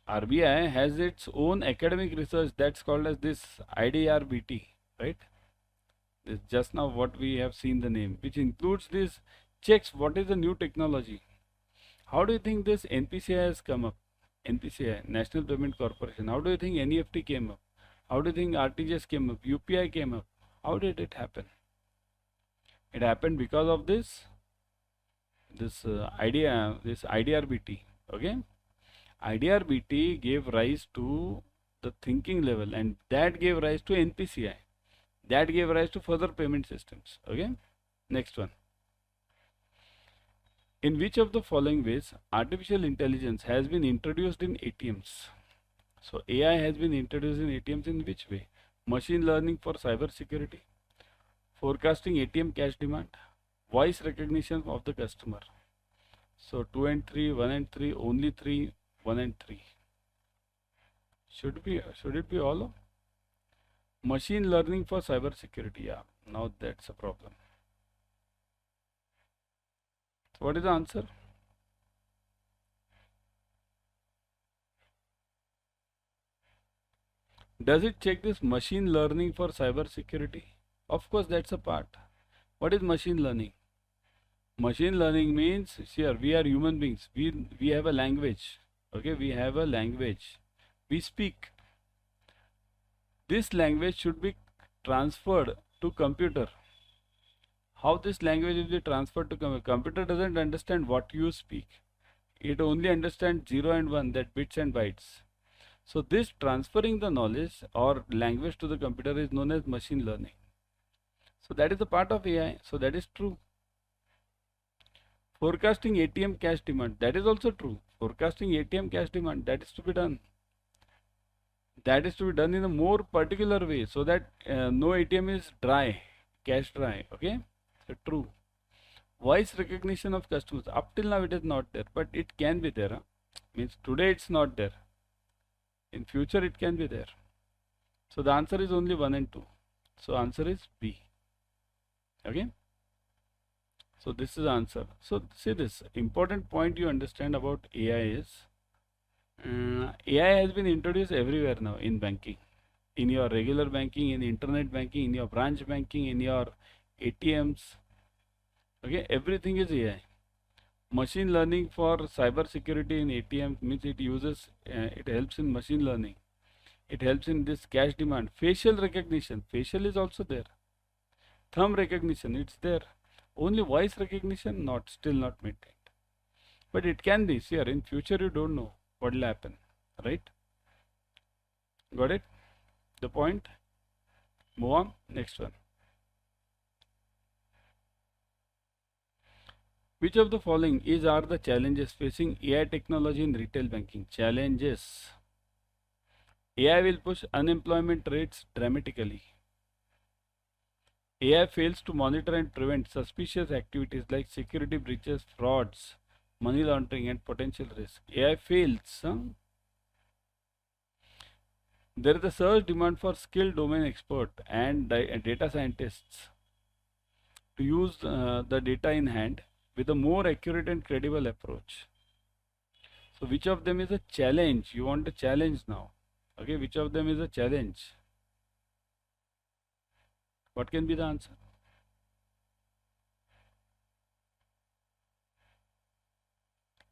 RBI has its own academic research that's called as this IDRBT, right? This just now what we have seen the name, which includes this checks what is the new technology. How do you think this NPCI has come up? NPCI, National Payment Corporation. How do you think NEFT came up? How do you think RTGS came up? UPI came up? How did it happen? It happened because of this IDRBT. Okay, IDRBT gave rise to the thinking level, and that gave rise to NPCI. That gave rise to further payment systems. Okay, next one. In which of the following ways artificial intelligence has been introduced in ATMs? So AI has been introduced in ATMs in which way? Machine learning for cyber security, forecasting ATM cash demand, voice recognition of the customer. So 2 and 3, 1 and 3, only 3, 1 and 3. Should it be all of? Machine learning for cyber security. Yeah, now that's a problem. So what is the answer? Does it check this machine learning for cyber security? Of course, that's a part. What is machine learning? Machine learning means, here we are human beings. We have a language. Okay, we have a language. we speak. This language should be transferred to computer. How this language will be transferred to computer? Computer doesn't understand what you speak. It only understands 0 and 1, that bits and bytes. So this transferring the knowledge or language to the computer is known as machine learning. So that is a part of AI. So that is true. Forecasting ATM cash demand, that is also true. Forecasting ATM cash demand, that is to be done. That is to be done in a more particular way, so that no ATM is dry, cash dry. Okay, so true. Voice recognition of customers, up till now it is not there, but it can be there. Means today it's not there. In future it can be there. So the answer is only 1 and 2. So answer is B. Okay. So this is the answer. So see, this important point you understand about AI is AI has been introduced everywhere now in banking, in your regular banking, in internet banking, in your branch banking, in your ATMs. Okay, everything is AI. Machine learning for cyber security in ATM means it uses, it helps in machine learning. It helps in this cash demand. Facial recognition, facial is also there. Thumb recognition, it's there. Only voice recognition, still not maintained. But it can be, see here, in future you don't know what will happen, right? Got it? The point? Move on, next one. Which of the following are the challenges facing AI technology in retail banking? Challenges. AI will push unemployment rates dramatically. AI fails to monitor and prevent suspicious activities like security breaches, frauds, money laundering, and potential risk. AI fails. There is a surge demand for skilled domain expert and data scientists to use the data in hand with a more accurate and credible approach. So which of them is a challenge? You want a challenge now. Okay, which of them is a challenge? What can be the answer?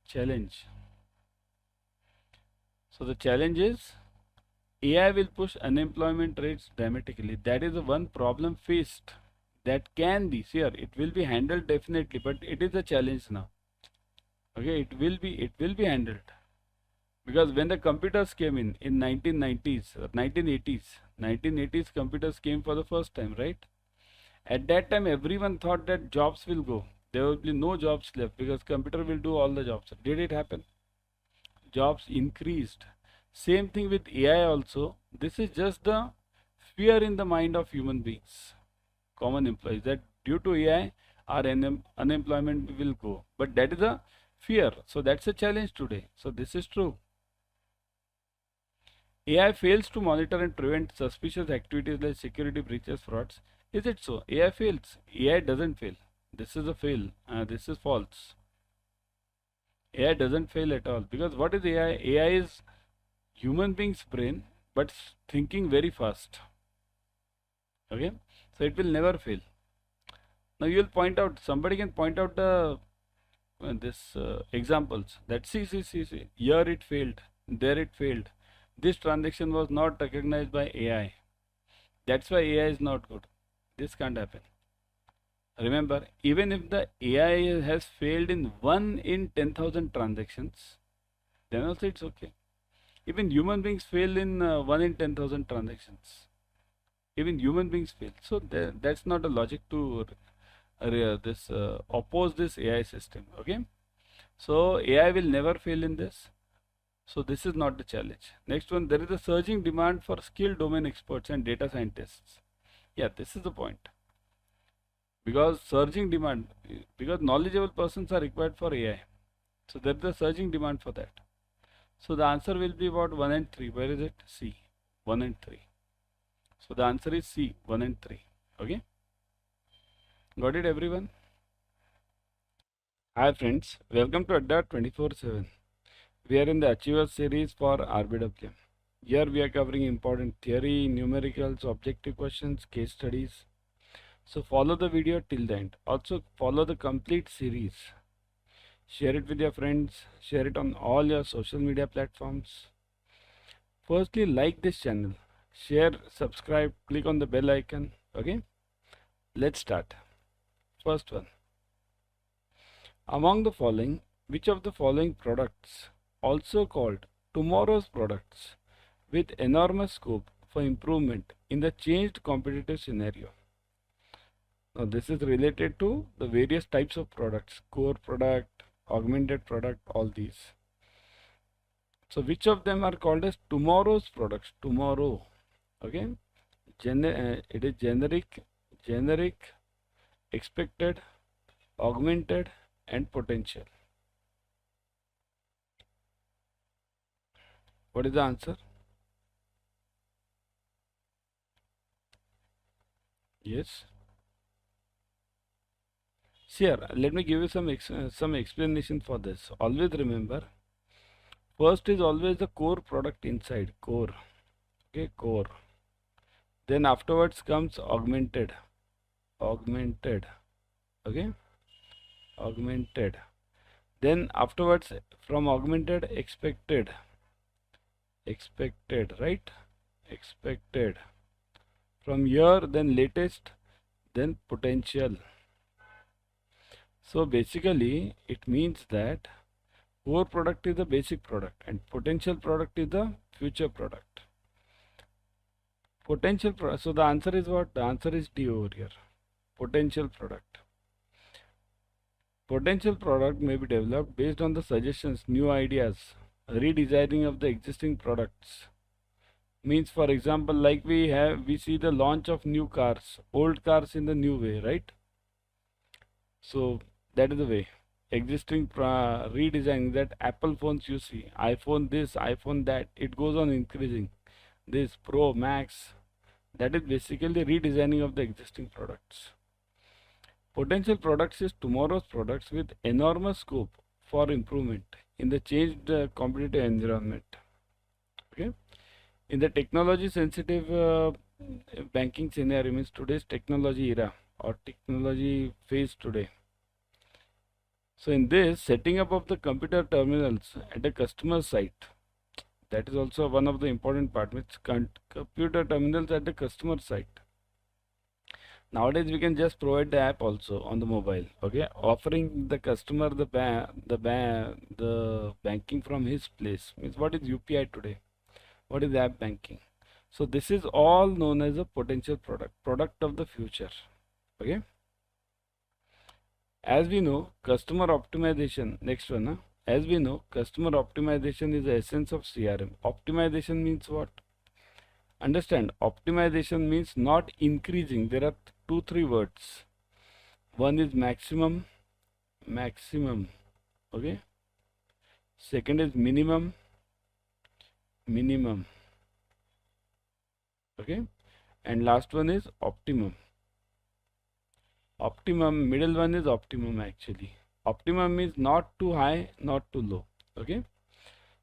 Challenge. So the challenge is AI will push unemployment rates dramatically. That is the one problem faced. That can be, here it will be handled definitely, but it is a challenge now. Okay, it will be handled. Because when the computers came in 1990s or 1980s computers came for the first time, right? At that time everyone thought that jobs will go. There will be no jobs left because computer will do all the jobs. Did it happen? Jobs increased. Same thing with AI also. This is just the fear in the mind of human beings, common employees, that due to AI our unemployment will go. But that is a fear. So that's a challenge today. So this is true. AI fails to monitor and prevent suspicious activities like security breaches, frauds. Is it so? AI fails. AI doesn't fail. This is a fail. This is false. AI doesn't fail at all. Because what is AI? AI is human being's brain, but thinking very fast. Okay? So it will never fail. Now you will point out, somebody can point out the examples that see, here it failed, there it failed. This transaction was not recognized by AI. That's why AI is not good. This can't happen. Remember, even if the AI has failed in 1 in 10,000 transactions, then also it's okay. Even human beings fail in 1 in 10,000 transactions. Even human beings fail. So that's not a logic to oppose this AI system. Okay. So AI will never fail in this. So this is not the challenge. Next one, there is a surging demand for skilled domain experts and data scientists. Yeah, this is the point. Because surging demand, because knowledgeable persons are required for AI. So there is a surging demand for that. So the answer will be about 1 and 3. Where is it? C. 1 and 3. So the answer is C. 1 and 3. Okay. Got it, everyone? Hi friends, welcome to Adda 24/7. We are in the Achievers series for RBWM. Here we are covering important theory, numericals, objective questions, case studies. So follow the video till the end. Also follow the complete series. Share it with your friends. Share it on all your social media platforms. Firstly, like this channel, share, subscribe, click on the bell icon. Okay, let's start. First one, among the following, which of the following products, also called tomorrow's products, with enormous scope for improvement in the changed competitive scenario? Now this is related to the various types of products, core product, augmented product, all these. So which of them are called as tomorrow's products? Tomorrow. Okay. It is generic, expected, augmented, and potential. What is the answer? Yes. Here, let me give you some explanation for this. Always remember, first is always the core product inside, core. Okay, core. Then afterwards comes augmented. Okay, augmented. Then afterwards, from augmented, expected, right? Expected. From here, then latest, then potential. So basically, it means that core product is the basic product and potential product is the future product. So the answer is what? The answer is D over here. Potential product. Potential product may be developed based on the suggestions, new ideas, redesigning of the existing products. Means, for example, like we see the launch of new cars, old cars in the new way, right? So that is the way. Existing redesigning, that Apple phones you see, iPhone this, iPhone that, it goes on increasing. This Pro, Max, that is basically redesigning of the existing products. Potential products is tomorrow's products with enormous scope for improvement in the changed competitive environment. Okay. In the technology sensitive banking scenario, means today's technology era or technology phase today. So in this, setting up of the computer terminals at a customer site, that is also one of the important part, which computer terminals at the customer site. Nowadays we can just provide the app also on the mobile, okay, offering the customer the banking from his place. Means what is UPI today? What is app banking? So this is all known as a potential product of the future. Okay. As we know, customer optimization, next one. As we know, customer optimization is the essence of CRM. Optimization means what? Understand, optimization means not increasing. There are 2-3 words. One is maximum. Okay. Second is minimum. Okay. And last one is optimum. Middle one is optimum actually. Optimum means not too high, not too low. Okay.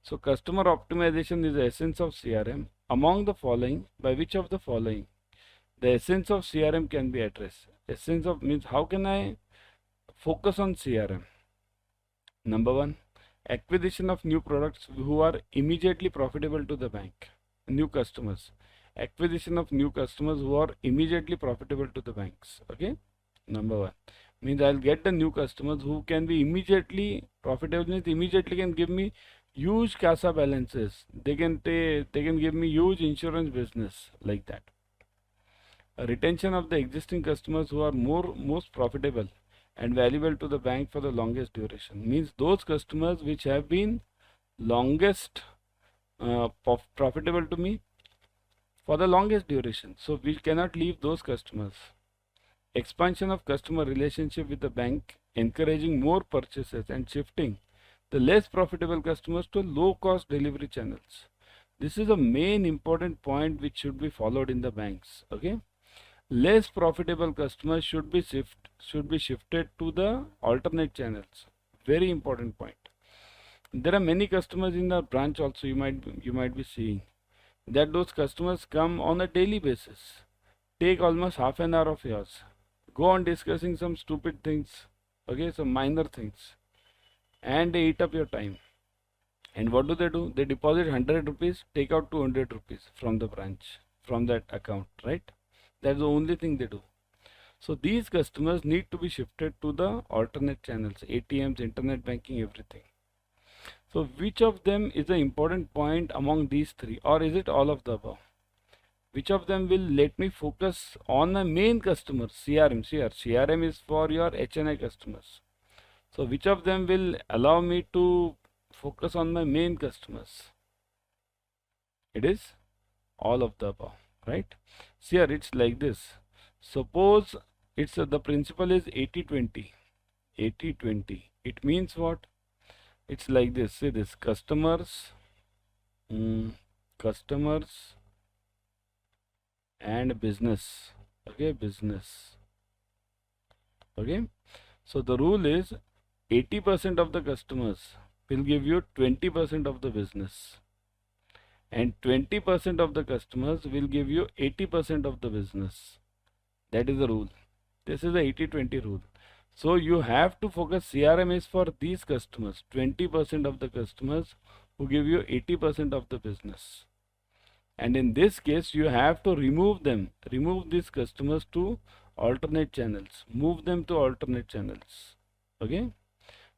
So customer optimization is the essence of CRM. Among the following, by which of the following the essence of CRM can be addressed? Essence of means how can I focus on CRM? Number one, acquisition of new products who are immediately profitable to the bank. New customers. Acquisition of new customers who are immediately profitable to the banks. Okay. Number one means I'll get the new customers who can be immediately profitable, means immediately can give me huge CASA balances. They can give me huge insurance business, like that. A retention of the existing customers who are most profitable and valuable to the bank for the longest duration, means those customers which have been longest profitable to me for the longest duration. So we cannot leave those customers. Expansion of customer relationship with the bank, encouraging more purchases and shifting the less profitable customers to low cost delivery channels. This is a main important point which should be followed in the banks. Okay. Less profitable customers should be shifted to the alternate channels. Very important point. There are many customers in the branch also, you might be seeing that those customers come on a daily basis, take almost half an hour of yours, go on discussing some stupid things, okay, some minor things, and they eat up your time. And what do? They deposit 100 rupees, take out 200 rupees from the branch, from that account, right? That's the only thing they do. So these customers need to be shifted to the alternate channels, ATMs, internet banking, everything. So which of them is the important point among these three, or is it all of the above? Which of them will let me focus on my main customers, CRM? CRM is for your HNI customers. So which of them will allow me to focus on my main customers? It is all of the above, right? See here, it's like this. Suppose it's the principle is 80-20. 80-20. It means what? It's like this. See this, customers, customers and business. Okay, business. Okay. So the rule is 80% of the customers will give you 20% of the business, and 20% of the customers will give you 80% of the business. That is the rule. This is the 80-20 rule. So you have to focus. CRM is for these customers, 20% of the customers who give you 80% of the business. And in this case, you have to remove them, remove these customers to alternate channels, move them to alternate channels. Okay.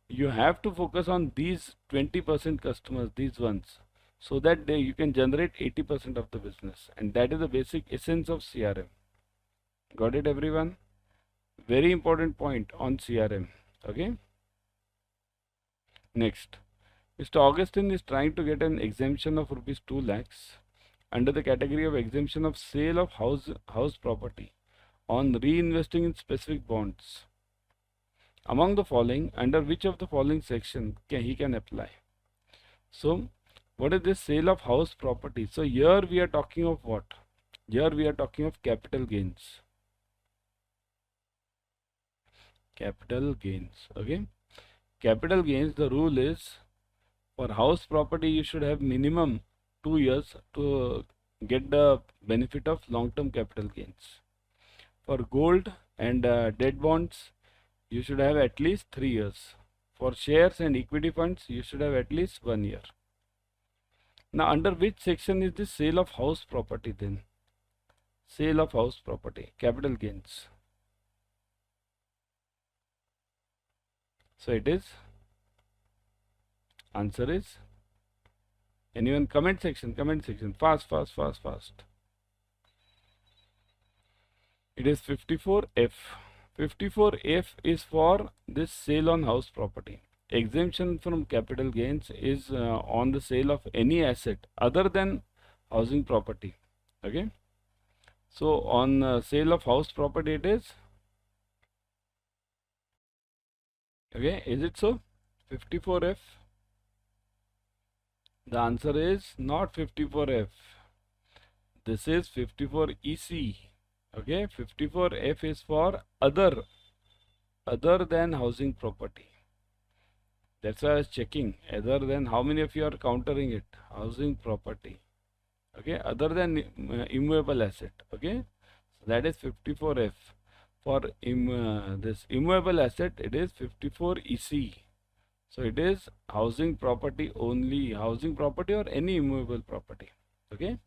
You have to focus on these 20% customers, these ones, so that you can generate 80% of the business. And that is the basic essence of CRM. Got it, everyone? Very important point on CRM. Okay. Next, Mr. Augustine is trying to get an exemption of rupees 2 lakhs under the category of exemption of sale of house property on reinvesting in specific bonds. Among the following, under which of the following section he can apply? So, what is this sale of house property? So here we are talking of what? Here we are talking of capital gains. Capital gains. Okay. Capital gains, the rule is for house property you should have minimum 2 years to get the benefit of long-term capital gains. For gold and debt bonds, you should have at least 3 years. For shares and equity funds, you should have at least 1 year. Now, under which section is the sale of house property then? Sale of house property, capital gains. So it is, answer is, anyone? Comment section, fast. It is 54F. 54F is for this sale on house property. Exemption from capital gains is on the sale of any asset other than housing property. Okay. So on sale of house property it is. Okay, is it so? 54F. The answer is not 54F. This is 54EC. Okay, 54F is for other than housing property. That's why I was checking. Other than, how many of you are countering it? Housing property. Okay, other than immovable asset. Okay, so that is 54F. For this immovable asset, it is 54EC. So it is housing property only, housing property or any immovable property. Okay,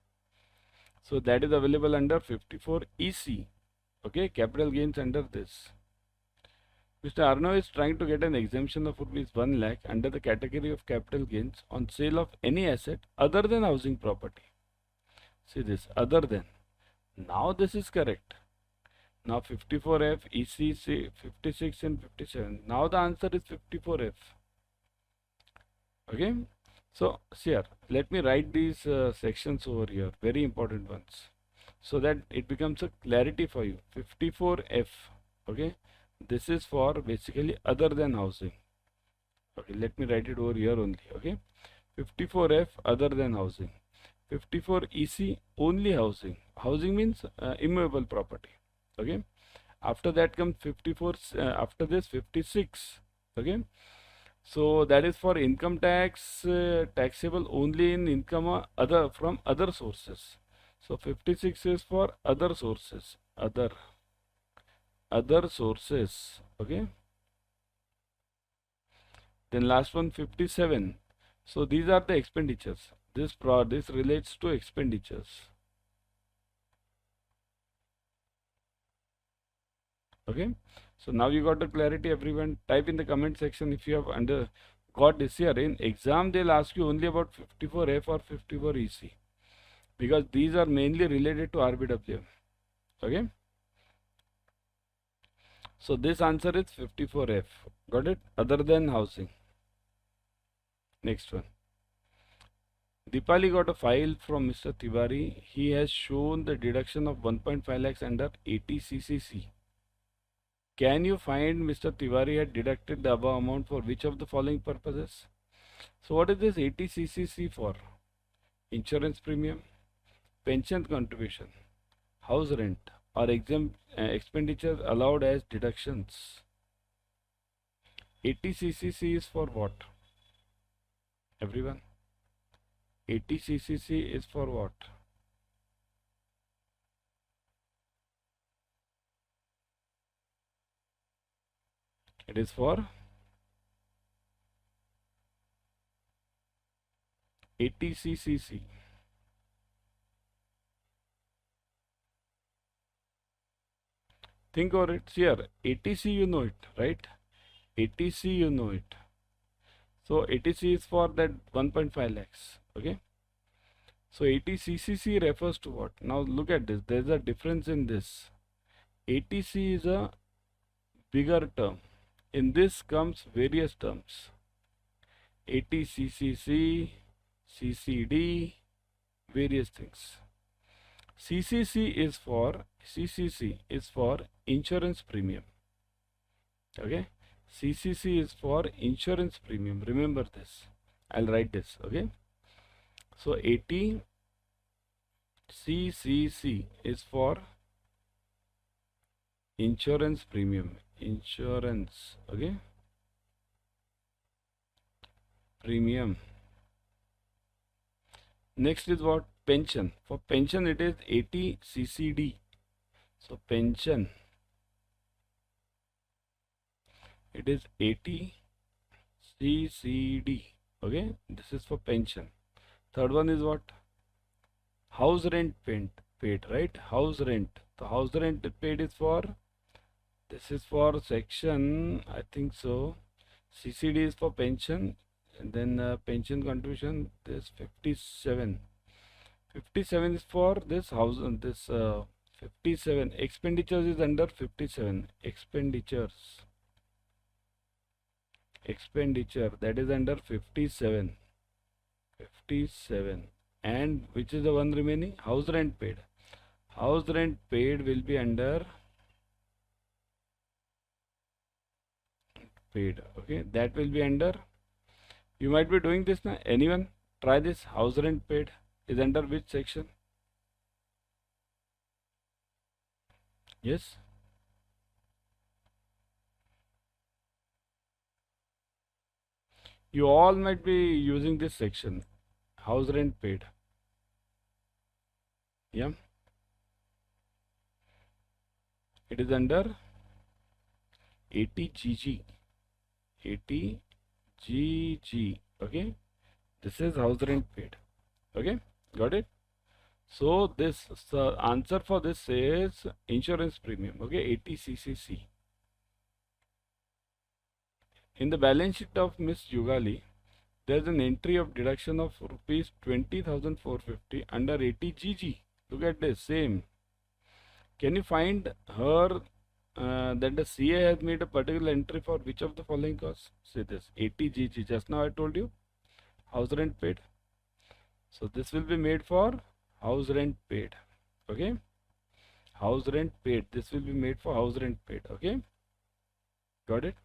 so that is available under 54EC. Okay, capital gains under this. Mr. Arnav is trying to get an exemption of rupees 1 lakh under the category of capital gains on sale of any asset other than housing property. See this, other than. Now this is correct. Now 54F, EC, 56 and 57. Now the answer is 54F. Okay. So here, let me write these sections over here, very important ones, so that it becomes a clarity for you. 54F. Okay. This is for basically other than housing. Okay, let me write it over here only. Okay, 54F other than housing. 54EC only housing. Housing means immovable property. Okay, after that comes 54. After this 56. Okay, so that is for income tax, taxable only in income other from other sources. So 56 is for other sources. Other sources. Okay, then last one 57. So these are the expenditures. This relates to expenditures. Okay, so now you got the clarity. Everyone type in the comment section if you have got this. Here in exam they'll ask you only about 54F or 54EC, because these are mainly related to RBWM. Okay, so this answer is 54F. Got it? Other than housing. Next one. Dipali got a file from Mr. Tiwari. He has shown the deduction of 1.5 lakhs under 80 CCC. Can you find Mr. Tiwari had deducted the above amount for which of the following purposes? So what is this 80 CCC for? Insurance premium, pension contribution, house rent, or exempt expenditures allowed as deductions. 80 CCC is for what? Everyone? 80 CCC is for what? It is for 80 CCC. Think over it. Here, 80C you know it, right? 80C you know it. So 80C is for that 1.5 lakhs. Okay. So 80 CCC refers to what? Now look at this. There is a difference in this. 80C is a bigger term. In this comes various terms. 80 CCC, CCD, various things. CCC is for insurance premium. Okay. CCC is for insurance premium. Remember this. I'll write this. Okay. So 80 CCC is for insurance premium. Insurance. Okay. Premium. Next is what? Pension. For pension it is 80 CCD. So pension, it is 80 CCD. Okay, this is for pension. Third one is what? House rent paid, right? House rent. The house rent paid is for, this is for section, I think so. CCD is for pension, and then pension contribution, this 57. 57 is for this house, and this 57 expenditures is under 57. Expenditure that is under 57. And which is the one remaining? House rent paid. House rent paid will be under paid. Okay, that will be under. You might be doing this now. Anyone try this? House rent paid is under which section? Yes. You all might be using this section. House rent paid. Yeah. It is under 80 GG. 80 GG. Okay. This is house rent paid. Okay. Got it? So this answer for this is insurance premium. Okay. 80 CCC. In the balance sheet of Miss Yugali, there is an entry of deduction of rupees 20,450 under 80 GG. Look at this, same. Can you find her that the CA has made a particular entry for which of the following costs? Say this, 80 GG. Just now I told you, house rent paid. So this will be made for house rent paid. Okay. House rent paid. This will be made for house rent paid. Okay. Got it?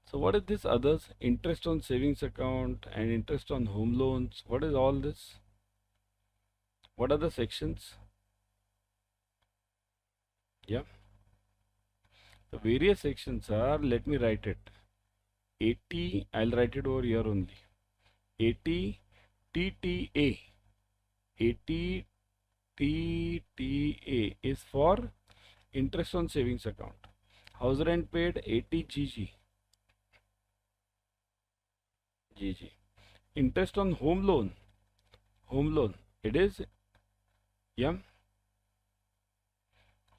So what is this others? Interest on savings account and interest on home loans. What is all this? What are the sections? Yeah. The various sections are, let me write it. 80, I'll write it over here only. 80 TTA. 80 TTA is for interest on savings account. House rent paid 80 GG. Ji. Interest on home loan, it is, yeah,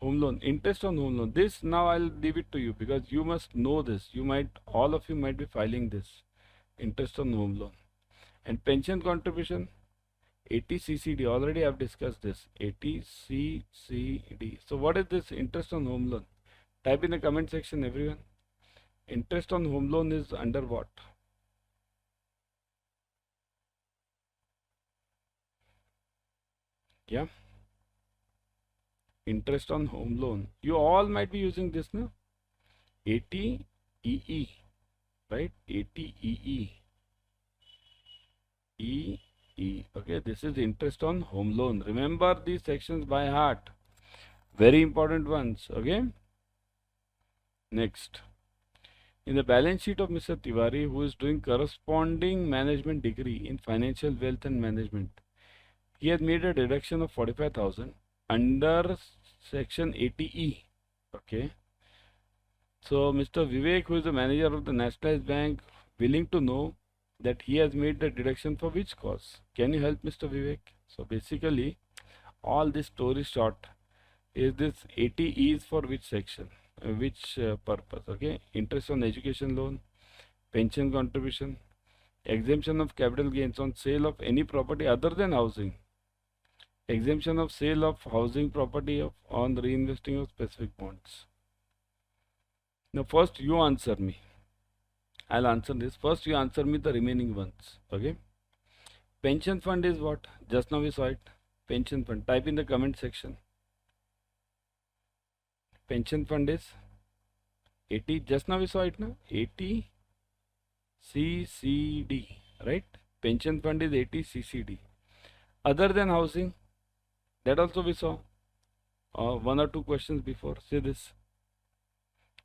home loan, interest on home loan. This now I'll leave it to you because you must know this. All of you might be filing this. Interest on home loan. And pension contribution, 80 CCD, already I've discussed this, 80 CCD. So what is this interest on home loan? Type in the comment section, everyone. Interest on home loan is under what? Yeah, interest on home loan. You all might be using this now. 80 EE, right? 80 EE. EE. Okay, this is interest on home loan. Remember these sections by heart. Very important ones. Okay. Next. In the balance sheet of Mr. Tiwari, who is doing corresponding management degree in financial wealth and management, he has made a deduction of 45,000 under section 80E. Okay. So Mr. Vivek, who is the manager of the Nationalized Bank, willing to know that he has made the deduction for which cause. Can you help Mr. Vivek? So basically, all this story short is this 80E is for which section, which purpose? Okay, interest on education loan, pension contribution, exemption of capital gains on sale of any property other than housing, exemption of sale of housing property on reinvesting of specific bonds. Now first you answer me. I'll answer this. First you answer me the remaining ones. Okay. Pension fund is what? Just now we saw it. Pension fund. Type in the comment section. Pension fund is 80. Just now we saw it now. 80 CCD. Right? Pension fund is 80 CCD. Other than housing, that also we saw. One or two questions before. Say this.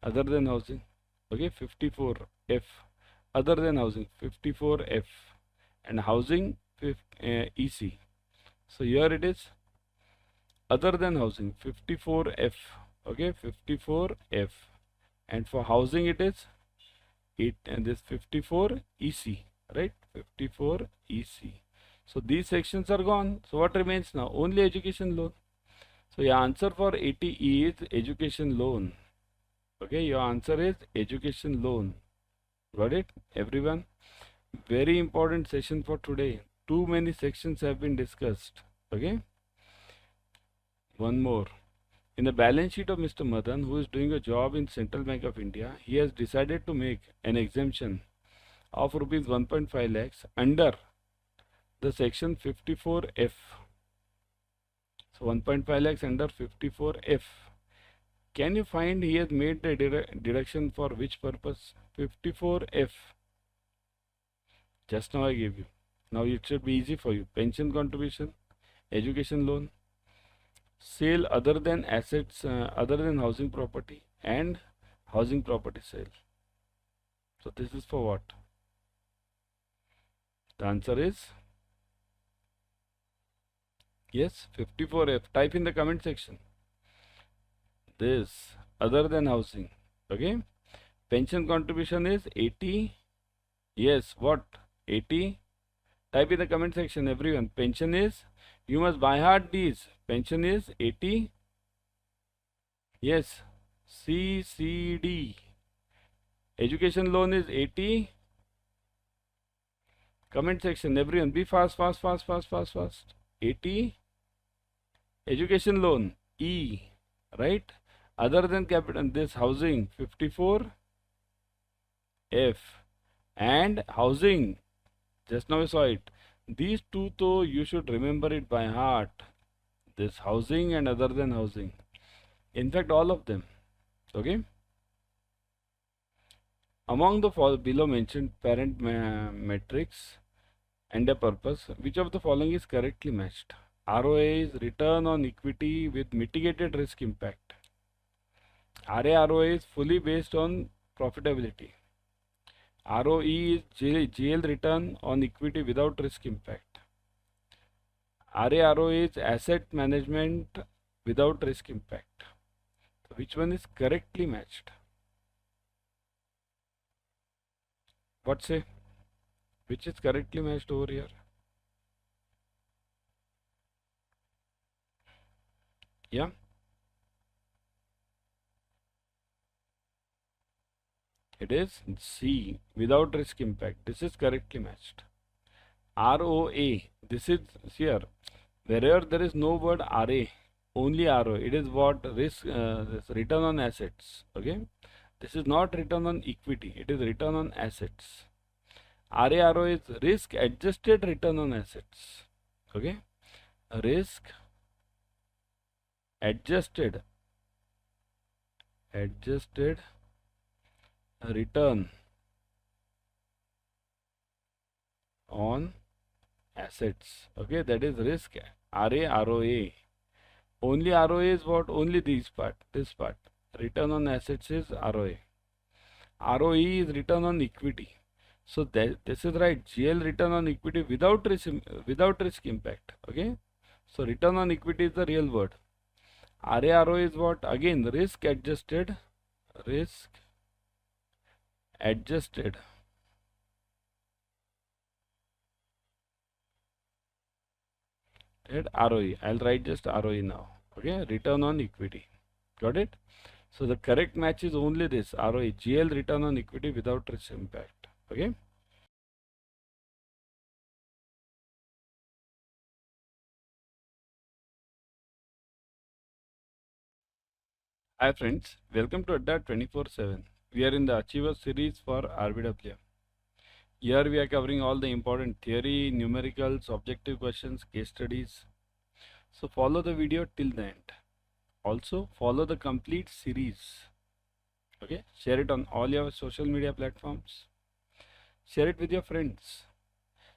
Other than housing. Okay, 54F. Other than housing, 54F. And housing, EC. So here it is. Other than housing, 54F. Okay, 54F. And for housing it is 8 and this 54 EC. Right? 54 EC. So these sections are gone. So what remains now? Only education loan. So your answer for 80E is education loan. Okay, your answer is education loan. Got it, everyone? Very important session for today. Too many sections have been discussed. Okay. One more. In the balance sheet of Mr. Madan, who is doing a job in Central Bank of India, he has decided to make an exemption of rupees 1.5 lakhs under the section 54F. So 1.5 lakhs under 54F. Can you find he has made the deduction for which purpose? 54F. Just now I gave you. Now it should be easy for you. Pension contribution, education loan, sale other than assets, other than housing property, and housing property sale. So this is for what? The answer is yes, 54F. Type in the comment section. This other than housing. Okay. Pension contribution is 80. Yes, what? 80. Type in the comment section, everyone. Pension is, you must by heart these. Pension is 80. Yes, CCD. Education loan is 80. Comment section, everyone. Be fast. 80. Education loan, E. Right? Other than capital, this housing, 54F. And housing, just now we saw it. These two though you should remember it by heart. This housing and other than housing. In fact, all of them. Okay. Among the below mentioned parent metrics and a purpose, which of the following is correctly matched? ROA is return on equity with mitigated risk impact. ROA is fully based on profitability. ROE is GL return on equity without risk impact. ROA is asset management without risk impact. So which one is correctly matched? What say? Which is correctly matched over here? Yeah. It is C, without risk impact. This is correctly matched. ROA. This is here. Wherever there is no word RA, only RO. It is what risk, this return on assets. Okay. This is not return on equity. It is return on assets. RARO is risk adjusted return on assets. Okay. Risk adjusted return on assets. Okay, that is risk RAROA. Only ROA is what? Only this part. Return on assets is ROA. ROE is return on equity. So this is right. GL return on equity without risk impact. Okay. So return on equity is the real word. RARO is what? Again, risk adjusted ROE. I'll write just ROE now. Okay, return on equity. Got it? So the correct match is only this ROE, GL return on equity without risk impact. Okay. Hi friends, welcome to Adda 24/7. We are in the Achiever series for RBW. Here we are covering all the important theory, numericals, objective questions, case studies. So follow the video till the end. Also follow the complete series. Okay, share it on all your social media platforms. Share it with your friends.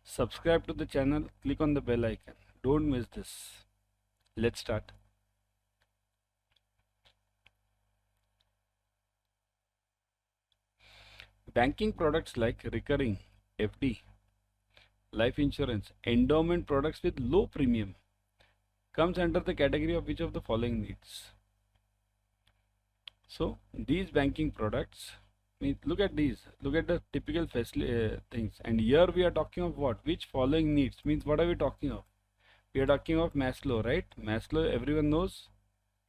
Subscribe to the channel, click on the bell icon. Don't miss this. Let's start. Banking products like recurring, FD, life insurance, endowment products with low premium comes under the category of which of the following needs? So these banking products, look at these, look at the typical things, and here we are talking of what? Which following needs? Means what are we talking of? We are talking of Maslow, right? Maslow, everyone knows.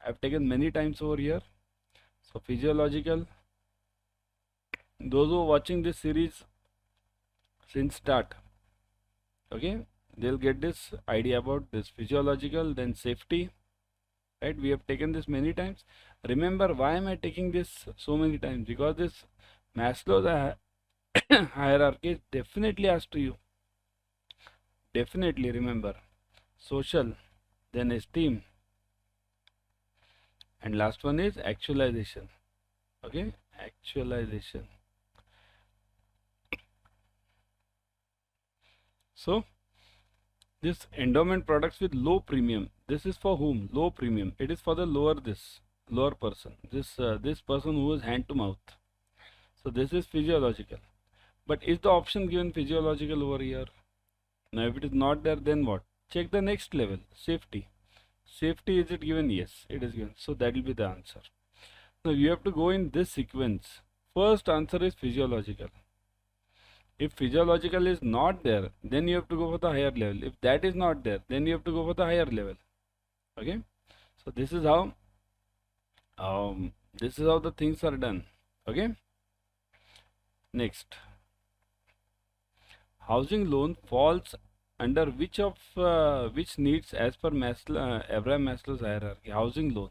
I've taken many times over here. So physiological. Those who are watching this series since start, okay, they'll get this idea about this physiological, then safety, right? We have taken this many times. Remember, why am I taking this so many times? Because this Maslow's hierarchy is definitely asked to you. Definitely remember. Social, then esteem, and last one is actualization. Okay, actualization. So this endowment products with low premium, this is for whom? Low premium. It is for the lower person, this person who is hand to mouth. So this is physiological. But is the option given physiological over here? Now if it is not there, then what? Check the next level, safety. Safety, is it given? Yes, it is given. So that will be the answer. Now you have to go in this sequence. First answer is physiological. If physiological is not there, then you have to go for the higher level. If that is not there, then you have to go for the higher level. Okay. So this is how the things are done. Okay. Next, housing loan falls under which needs as per Abraham Maslow's hierarchy? Housing loan.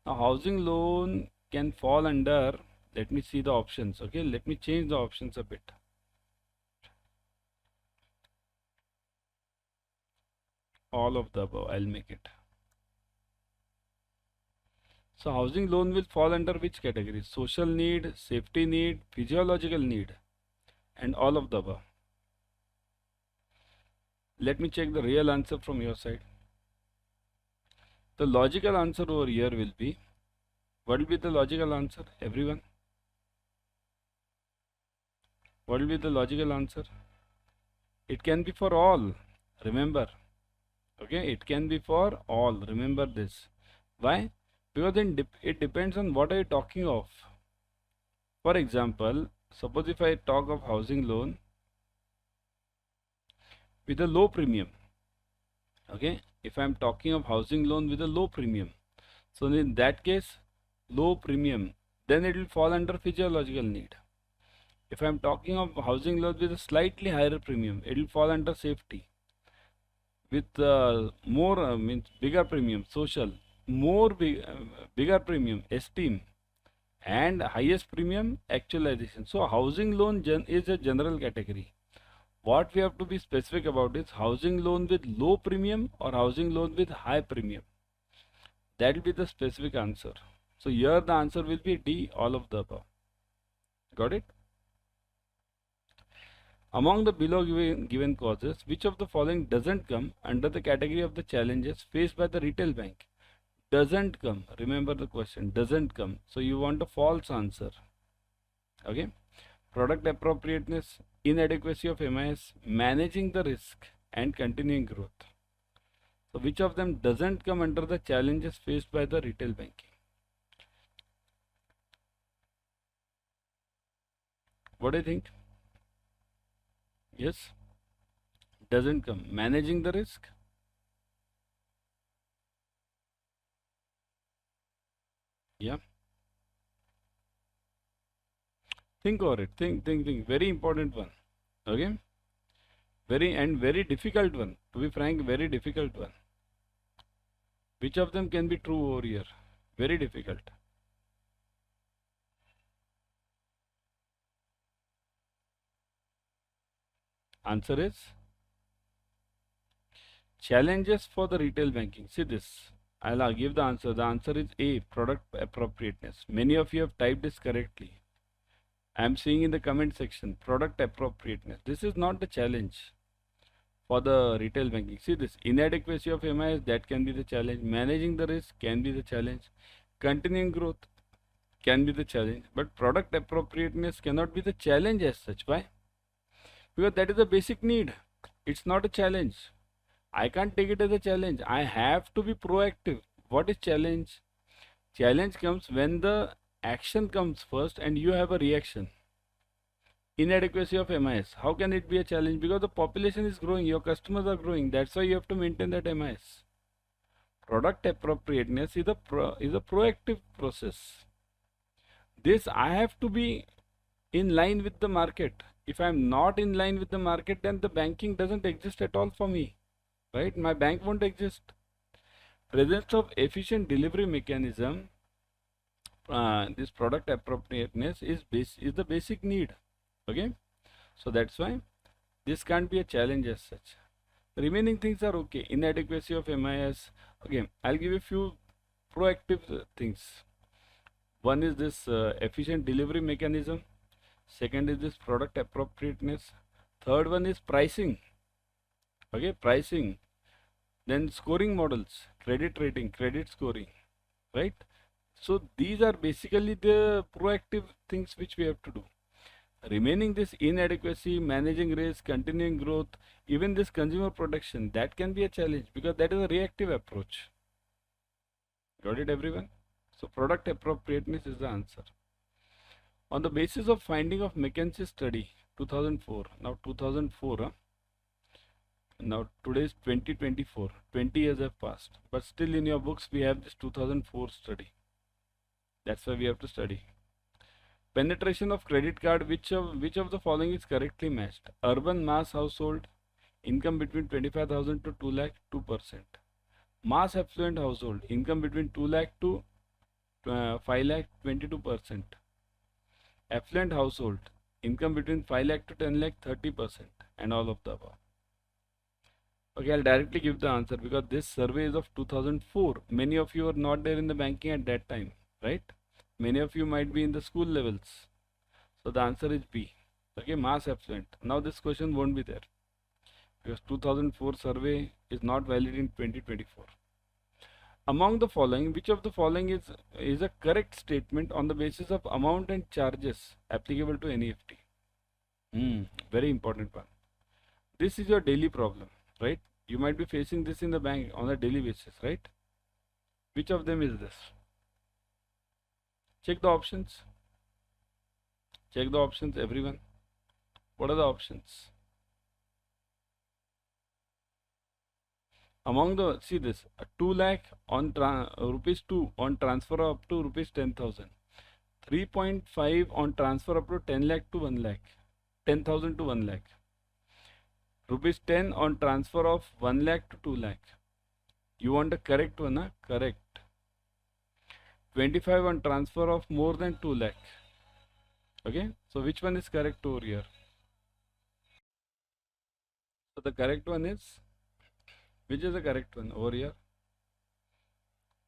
Now housing loan can fall under, let me see the options. Okay, let me change the options a bit. All of the above, I'll make it. So housing loan will fall under which category? Social need, safety need, physiological need, and all of the above. Let me check the real answer from your side. The logical answer over here will be, what will be the logical answer, everyone? What will be the logical answer? It can be for all, remember. Okay, it can be for all, remember this. Why? Because then it depends on what are you talking of. For example, suppose if I talk of housing loan, with a low premium. Okay, if I'm talking of housing loan with a low premium, so in that case, low premium, then it will fall under physiological need. If I'm talking of housing loan with a slightly higher premium, it will fall under safety. With more means bigger premium, social, bigger premium, esteem, and highest premium, actualization. So housing loan is a general category. What we have to be specific about is housing loan with low premium or housing loan with high premium. That will be the specific answer. So here the answer will be D, all of the above. Got it? Among the below given causes, which of the following doesn't come under the category of the challenges faced by the retail bank? Doesn't come. Remember the question, doesn't come. So you want a false answer. Okay. Product appropriateness, inadequacy of MIS, managing the risk, and continuing growth. So which of them doesn't come under the challenges faced by the retail banking? What do you think? Yes, doesn't come. Managing the risk. Yeah. Think over it. Think. Very important one. Okay. Very difficult one. To be frank, very difficult one. Which of them can be true over here? Very difficult. Answer is challenges for the retail banking. See this. I'll give the answer. The answer is A, product appropriateness. Many of you have typed this correctly. I am seeing in the comment section, product appropriateness. This is not the challenge for the retail banking. See this, inadequacy of MIS, that can be the challenge. Managing the risk can be the challenge. Continuing growth can be the challenge. But product appropriateness cannot be the challenge as such. Why? Because that is a basic need. It's not a challenge. I can't take it as a challenge. I have to be proactive. What is challenge? Challenge comes when the action comes first and you have a reaction. Inadequacy of MIS. How can it be a challenge? Because the population is growing, your customers are growing. That's why you have to maintain that MIS. Product appropriateness is a proactive process. This I have to be in line with the market. If I'm not in line with the market, then the banking doesn't exist at all for me. Right? My bank won't exist. Presence of efficient delivery mechanism, this product appropriateness is the basic need. Okay, so that's why this can't be a challenge as such. The remaining things are okay. Inadequacy of MIS. Okay, I'll give a few proactive things. One is this efficient delivery mechanism. Second is this product appropriateness. Third one is pricing. Okay, pricing. Then scoring models, credit rating, credit scoring, right? So these are basically the proactive things which we have to do. Remaining this inadequacy, managing risk, continuing growth, even this consumer protection, that can be a challenge because that is a reactive approach. Got it, everyone? So product appropriateness is the answer. On the basis of finding of McKinsey study 2004, now 2004, now today is 2024, 20 years have passed, but still in your books we have this 2004 study. That's why we have to study. Penetration of credit card, which of the following is correctly matched? Urban mass household, income between 25,000 to 2 lakh, 2%. Mass affluent household, income between 2 lakh to 5 lakh, 22%. Affluent household, income between 5 lakh to 10 lakh, 30%, and all of the above. Okay, I'll directly give the answer because this survey is of 2004. Many of you are not there in the banking at that time, right? Many of you might be in the school levels. So the answer is B. Okay, mass affluent. Now this question won't be there because 2004 survey is not valid in 2024. Among the following, which of the following is a correct statement on the basis of amount and charges applicable to NEFT? Very important one. This is your daily problem, right? You might be facing this in the bank on a daily basis, right? Which of them is this? Check the options. Check the options, everyone. What are the options? Among the, see this, 2 lakh on rupees 2 on transfer up to rupees 10,000. 3.5 on transfer up to 10 lakh to 1 lakh. 10,000 to 1 lakh. Rupees 10 on transfer of 1 lakh to 2 lakh. You want the correct one, huh? Correct. 25 on transfer of more than 2 lakh. Okay, so which one is correct over here? So the correct one is, which is the correct one over here?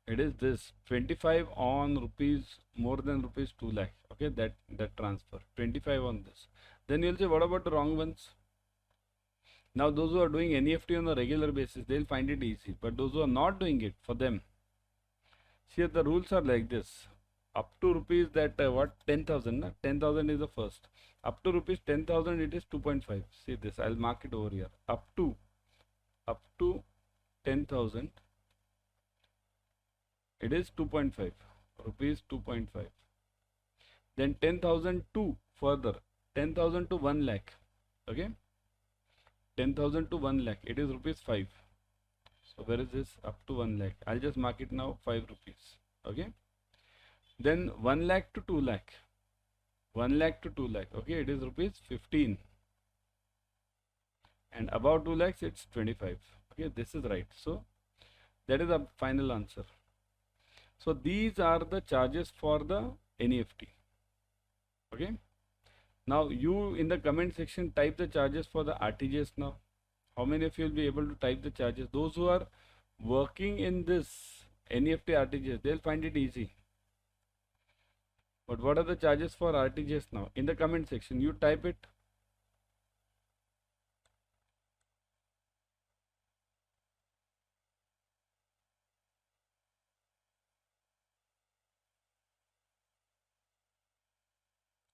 It is this 25 on rupees more than rupees 2 lakh. Okay, that transfer 25 on this. Then you'll say, what about the wrong ones? Now those who are doing NEFT on a regular basis, they'll find it easy. But those who are not doing it, for them, see, the rules are like this. Up to rupees that what 10,000, 10,000 is the first. Up to rupees 10,000 it is 2.5. See this, I'll mark it over here. Up to 10,000 it is 2.5 rupees, 2.5. Then 10,000 to further 10,000 to 1 lakh. Okay, 10,000 to 1 lakh it is rupees 5. So where is this? Up to 1 lakh. I'll just mark it now 5 rupees. Okay. Then 1 lakh to 2 lakh. 1 lakh to 2 lakh. Okay, it is rupees 15. And above 2 lakhs it's 25. Okay, this is right. So that is the final answer. So these are the charges for the NEFT. Okay. Now you in the comment section type the charges for the RTGS now. How many of you will be able to type the charges? Those who are working in this NEFT RTGS, they'll find it easy. But what are the charges for RTGS now? In the comment section, you type it.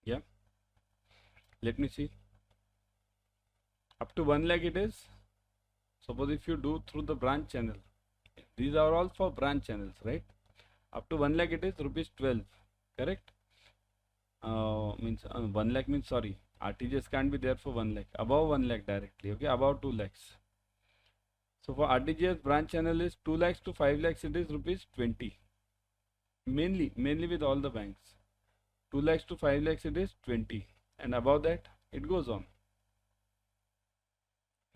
Yeah. Let me see. Up to 1 lakh it is. Suppose if you do through the branch channel. These are all for branch channels, right? Up to 1 lakh it is rupees 12. Correct? Means 1 lakh means, sorry, RTGS can't be there for 1 lakh. Above 1 lakh directly. Okay, above 2 lakhs. So for RTGS branch channel is 2 lakhs to 5 lakhs it is rupees 20. Mainly with all the banks. 2 lakhs to 5 lakhs it is 20. And above that it goes on.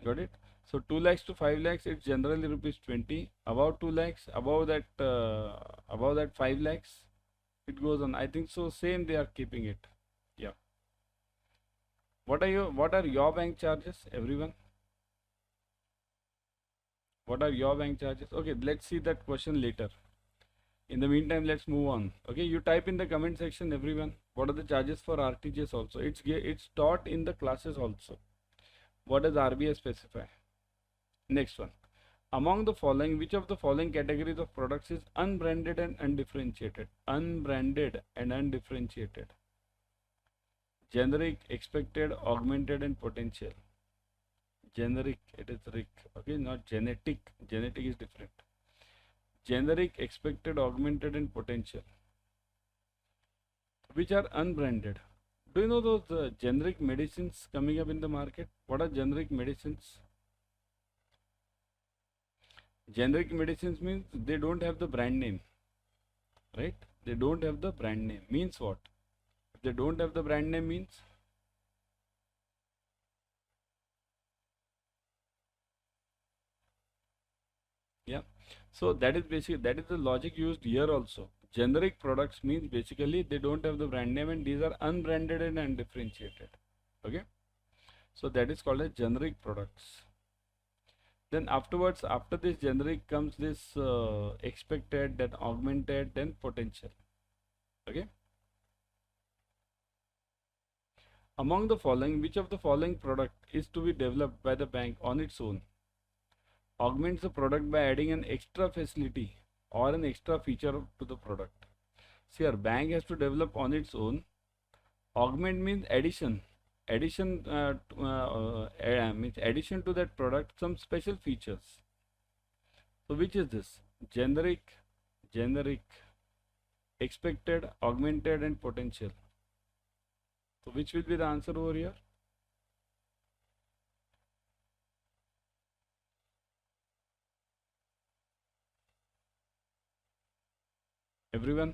Got it? So 2 lakhs to 5 lakhs it's generally rupees 20. Above 2 lakhs, above that 5 lakhs it goes on. I think so same they are keeping it. Yeah. What are your bank charges, everyone? What are your bank charges? Okay, let's see that question later. In the meantime, let's move on. Okay, you type in the comment section, everyone. What are the charges for RTGS also? It's taught in the classes also. What does RBI specify? Next one. Among the following, which of the following categories of products is unbranded and undifferentiated? Unbranded and undifferentiated. Generic, expected, augmented, and potential. Generic, it is RIC. Okay, not genetic. Genetic is different. Generic, expected, augmented, and potential. Which are unbranded. Do you know those generic medicines coming up in the market? What are generic medicines? Generic medicines means they don't have the brand name, right? They don't have the brand name. Means what? If they don't have the brand name means? Yeah. So that is basically, that is the logic used here also. Generic products means basically they don't have the brand name and these are unbranded and undifferentiated. Okay. So that is called as generic products. Then afterwards, after this generic comes this expected, then augmented, then potential. Okay. Among the following, which of the following product is to be developed by the bank on its own? Augments the product by adding an extra facility or an extra feature to the product. See, our bank has to develop on its own. Augment means addition. Addition means addition to that product some special features. So which is this? Generic, expected, augmented, and potential. So which will be the answer over here? Everyone?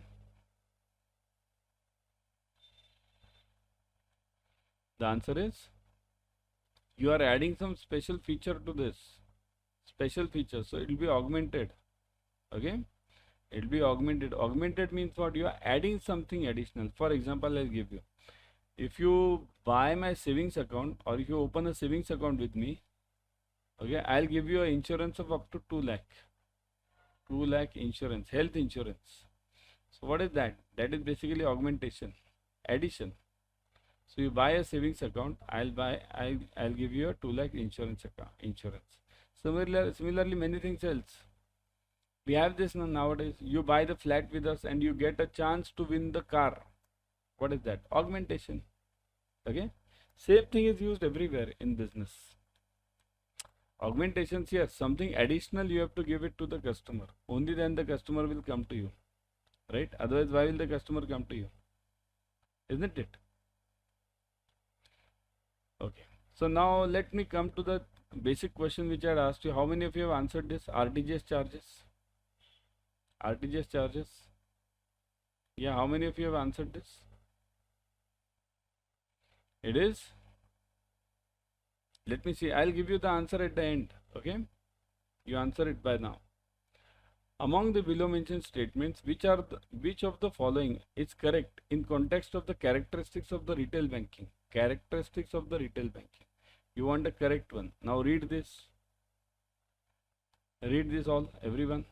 The answer is you are adding some special feature to this. Special feature. So it will be augmented. Okay? It will be augmented. Augmented means what? You are adding something additional. For example, I'll give you. If you buy my savings account or if you open a savings account with me, okay, I'll give you an insurance of up to 2 lakh. 2 lakh insurance, health insurance. So what is that? That is basically augmentation, addition. So you buy a savings account, I'll give you a 2 lakh insurance account, insurance. Similarly, many things else. We have this nowadays. You buy the flat with us and you get a chance to win the car. What is that? Augmentation. Okay. Same thing is used everywhere in business. Augmentations here, something additional you have to give it to the customer. Only then the customer will come to you. Right? Otherwise, why will the customer come to you? Isn't it? Okay. So now let me come to the basic question which I had asked you. How many of you have answered this? RTGS charges? RTGS charges? Yeah, how many of you have answered this? It is? Let me see. I'll give you the answer at the end. Okay? You answer it by now. Among the below mentioned statements, which of the following is correct in context of the characteristics of the retail banking? Characteristics of the retail banking. You want the correct one. Now read this. Read this all, everyone.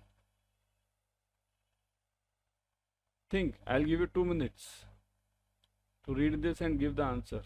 Think. I'll give you 2 minutes to read this and give the answer.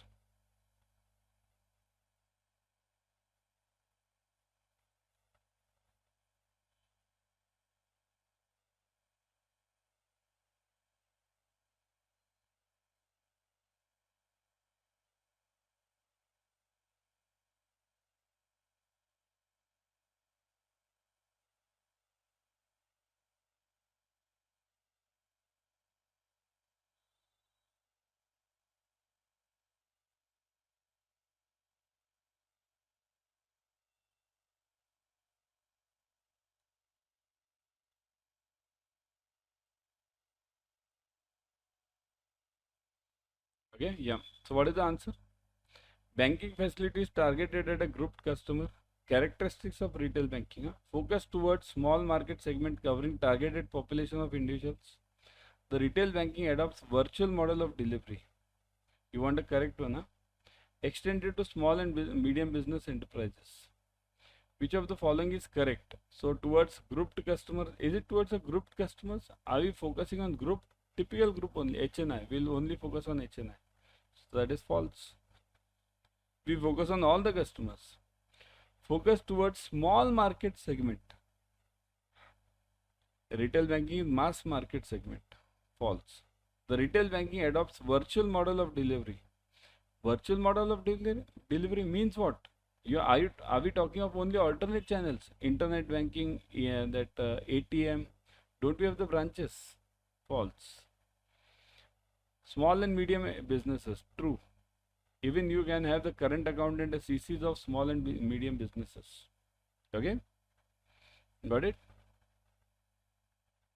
Okay, yeah. So what is the answer? Banking facilities targeted at a grouped customer. Characteristics of retail banking. Focus towards small market segment covering targeted population of individuals. The retail banking adopts virtual model of delivery. You want a correct one, huh? Extended to small and medium business enterprises. Which of the following is correct? So towards grouped customers, is it towards a grouped customers? Are we focusing on group? Typical group only, HNI. We'll only focus on HNI. So that is false. We focus on all the customers. Focus towards small market segment. Retail banking is mass market segment. False. The retail banking adopts virtual model of delivery. Virtual model of delivery means what? Are we talking of only alternate channels? Internet banking, yeah, that ATM. Don't we have the branches? False. Small and medium businesses. True. Even you can have the current account and the CCs of small and medium businesses. Okay? Got it?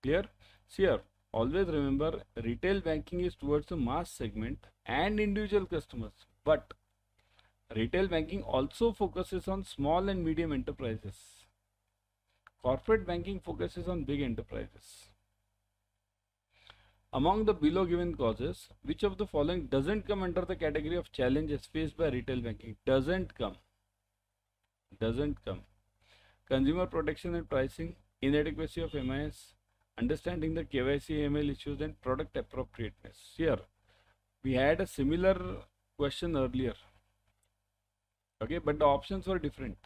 Clear? See here, always remember retail banking is towards the mass segment and individual customers. But retail banking also focuses on small and medium enterprises. Corporate banking focuses on big enterprises. Among the below given causes, which of the following doesn't come under the category of challenges faced by retail banking? Doesn't come. Doesn't come. Consumer protection and pricing, inadequacy of MIS, understanding the KYC AML issues, and product appropriateness. Here, we had a similar question earlier. Okay, but the options were different.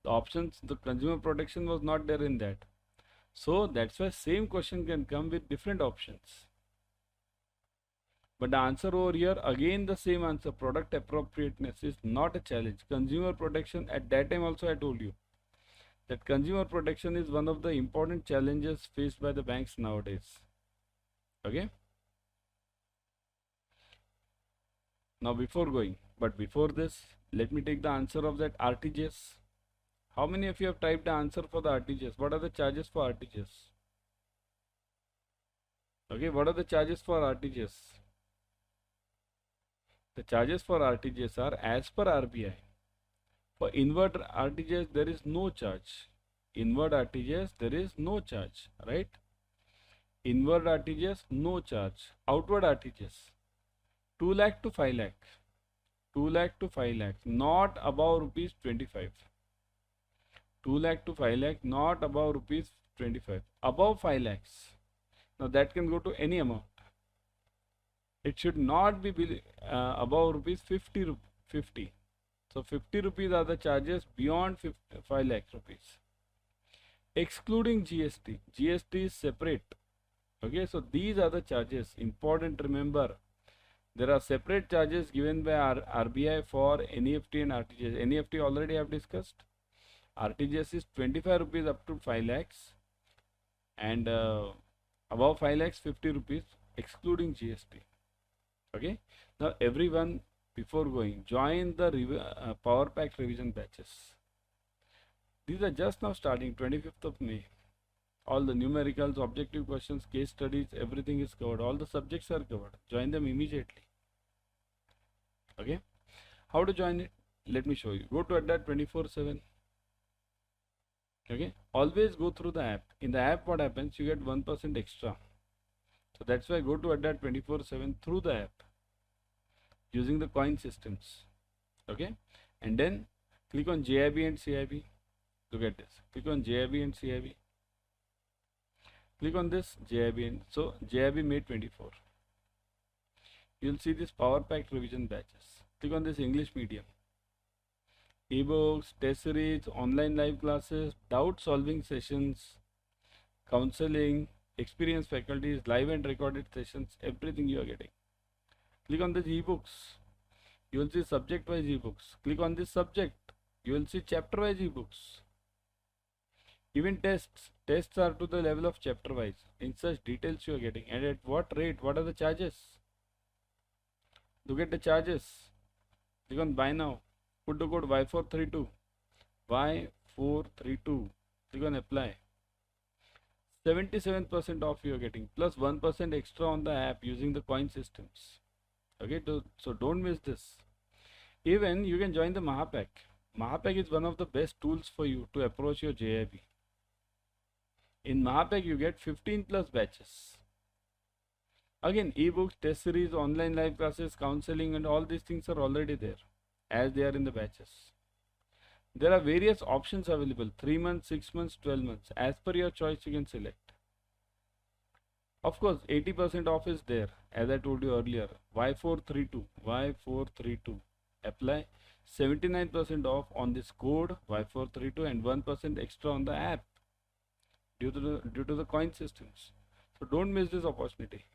The options, the consumer protection was not there in that. So that's why same question can come with different options. But the answer over here, again the same answer, product appropriateness is not a challenge. Consumer protection, at that time also I told you that consumer protection is one of the important challenges faced by the banks nowadays. Okay. Now before this, let me take the answer of that RTGS. How many of you have typed the answer for the RTGS? What are the charges for RTGS? Okay, what are the charges for RTGS? The charges for RTGS are as per RBI. For inward RTGS, there is no charge. Inward RTGS, there is no charge, right? Inward RTGS, no charge. Outward RTGS, 2 lakh to 5 lakh. 2 lakh to 5 lakh, not above rupees 25. 2 lakh to 5 lakh, not above rupees 25. Above 5 lakhs. Now that can go to any amount. It should not be above rupees 50. So 50 rupees are the charges beyond 5 lakh rupees. Excluding GST. GST is separate. Okay, so these are the charges. Important, remember. There are separate charges given by RBI for NEFT and RTGS. NEFT already I have discussed. RTGS is 25 rupees up to 5 lakhs. And above 5 lakhs, 50 rupees excluding GST. Okay. Now everyone, before going, join the Power Pack revision batches. These are just now starting, 25th of May. All the numericals, objective questions, case studies, everything is covered. All the subjects are covered. Join them immediately. Okay. How to join it? Let me show you. Go to ADDA 24/7. Okay. Always go through the app. In the app, what happens? You get 1% extra. So that's why go to ADDA 24/7 through the app using the coin systems. Okay. And then click on JIB and CIB. Look at this. Click on JIB and CIB. Click on this JIB and so JIB May 24. You'll see this Power Pack revision batches. Click on this English medium. Ebooks, test series, online live classes, doubt solving sessions, counseling, experienced faculties, live and recorded sessions, everything you are getting. Click on this ebooks. You will see subject wise ebooks. Click on this subject. You will see chapter wise ebooks. Even tests. Tests are to the level of chapter wise. In such details you are getting. And at what rate? What are the charges? Look at the charges. Click on buy now. Put the code Y432. Y432. Click on apply. 77% off you are getting. Plus 1% extra on the app using the coin systems. Okay, so don't miss this. Even you can join the Mahapack. Mahapack is one of the best tools for you to approach your JIB. In Mahapack you get 15 plus batches. Again, ebooks, test series, online live classes, counseling and all these things are already there as they are in the batches. There are various options available, 3 months, 6 months, 12 months. As per your choice you can select. Of course, 80% off is there as I told you earlier. Y432. Apply 79% off on this code Y432 and 1% extra on the app due to the coin systems. So don't miss this opportunity.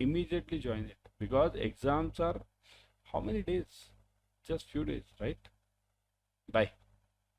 Immediately join it because exams are how many days? Just few days, right? Bye.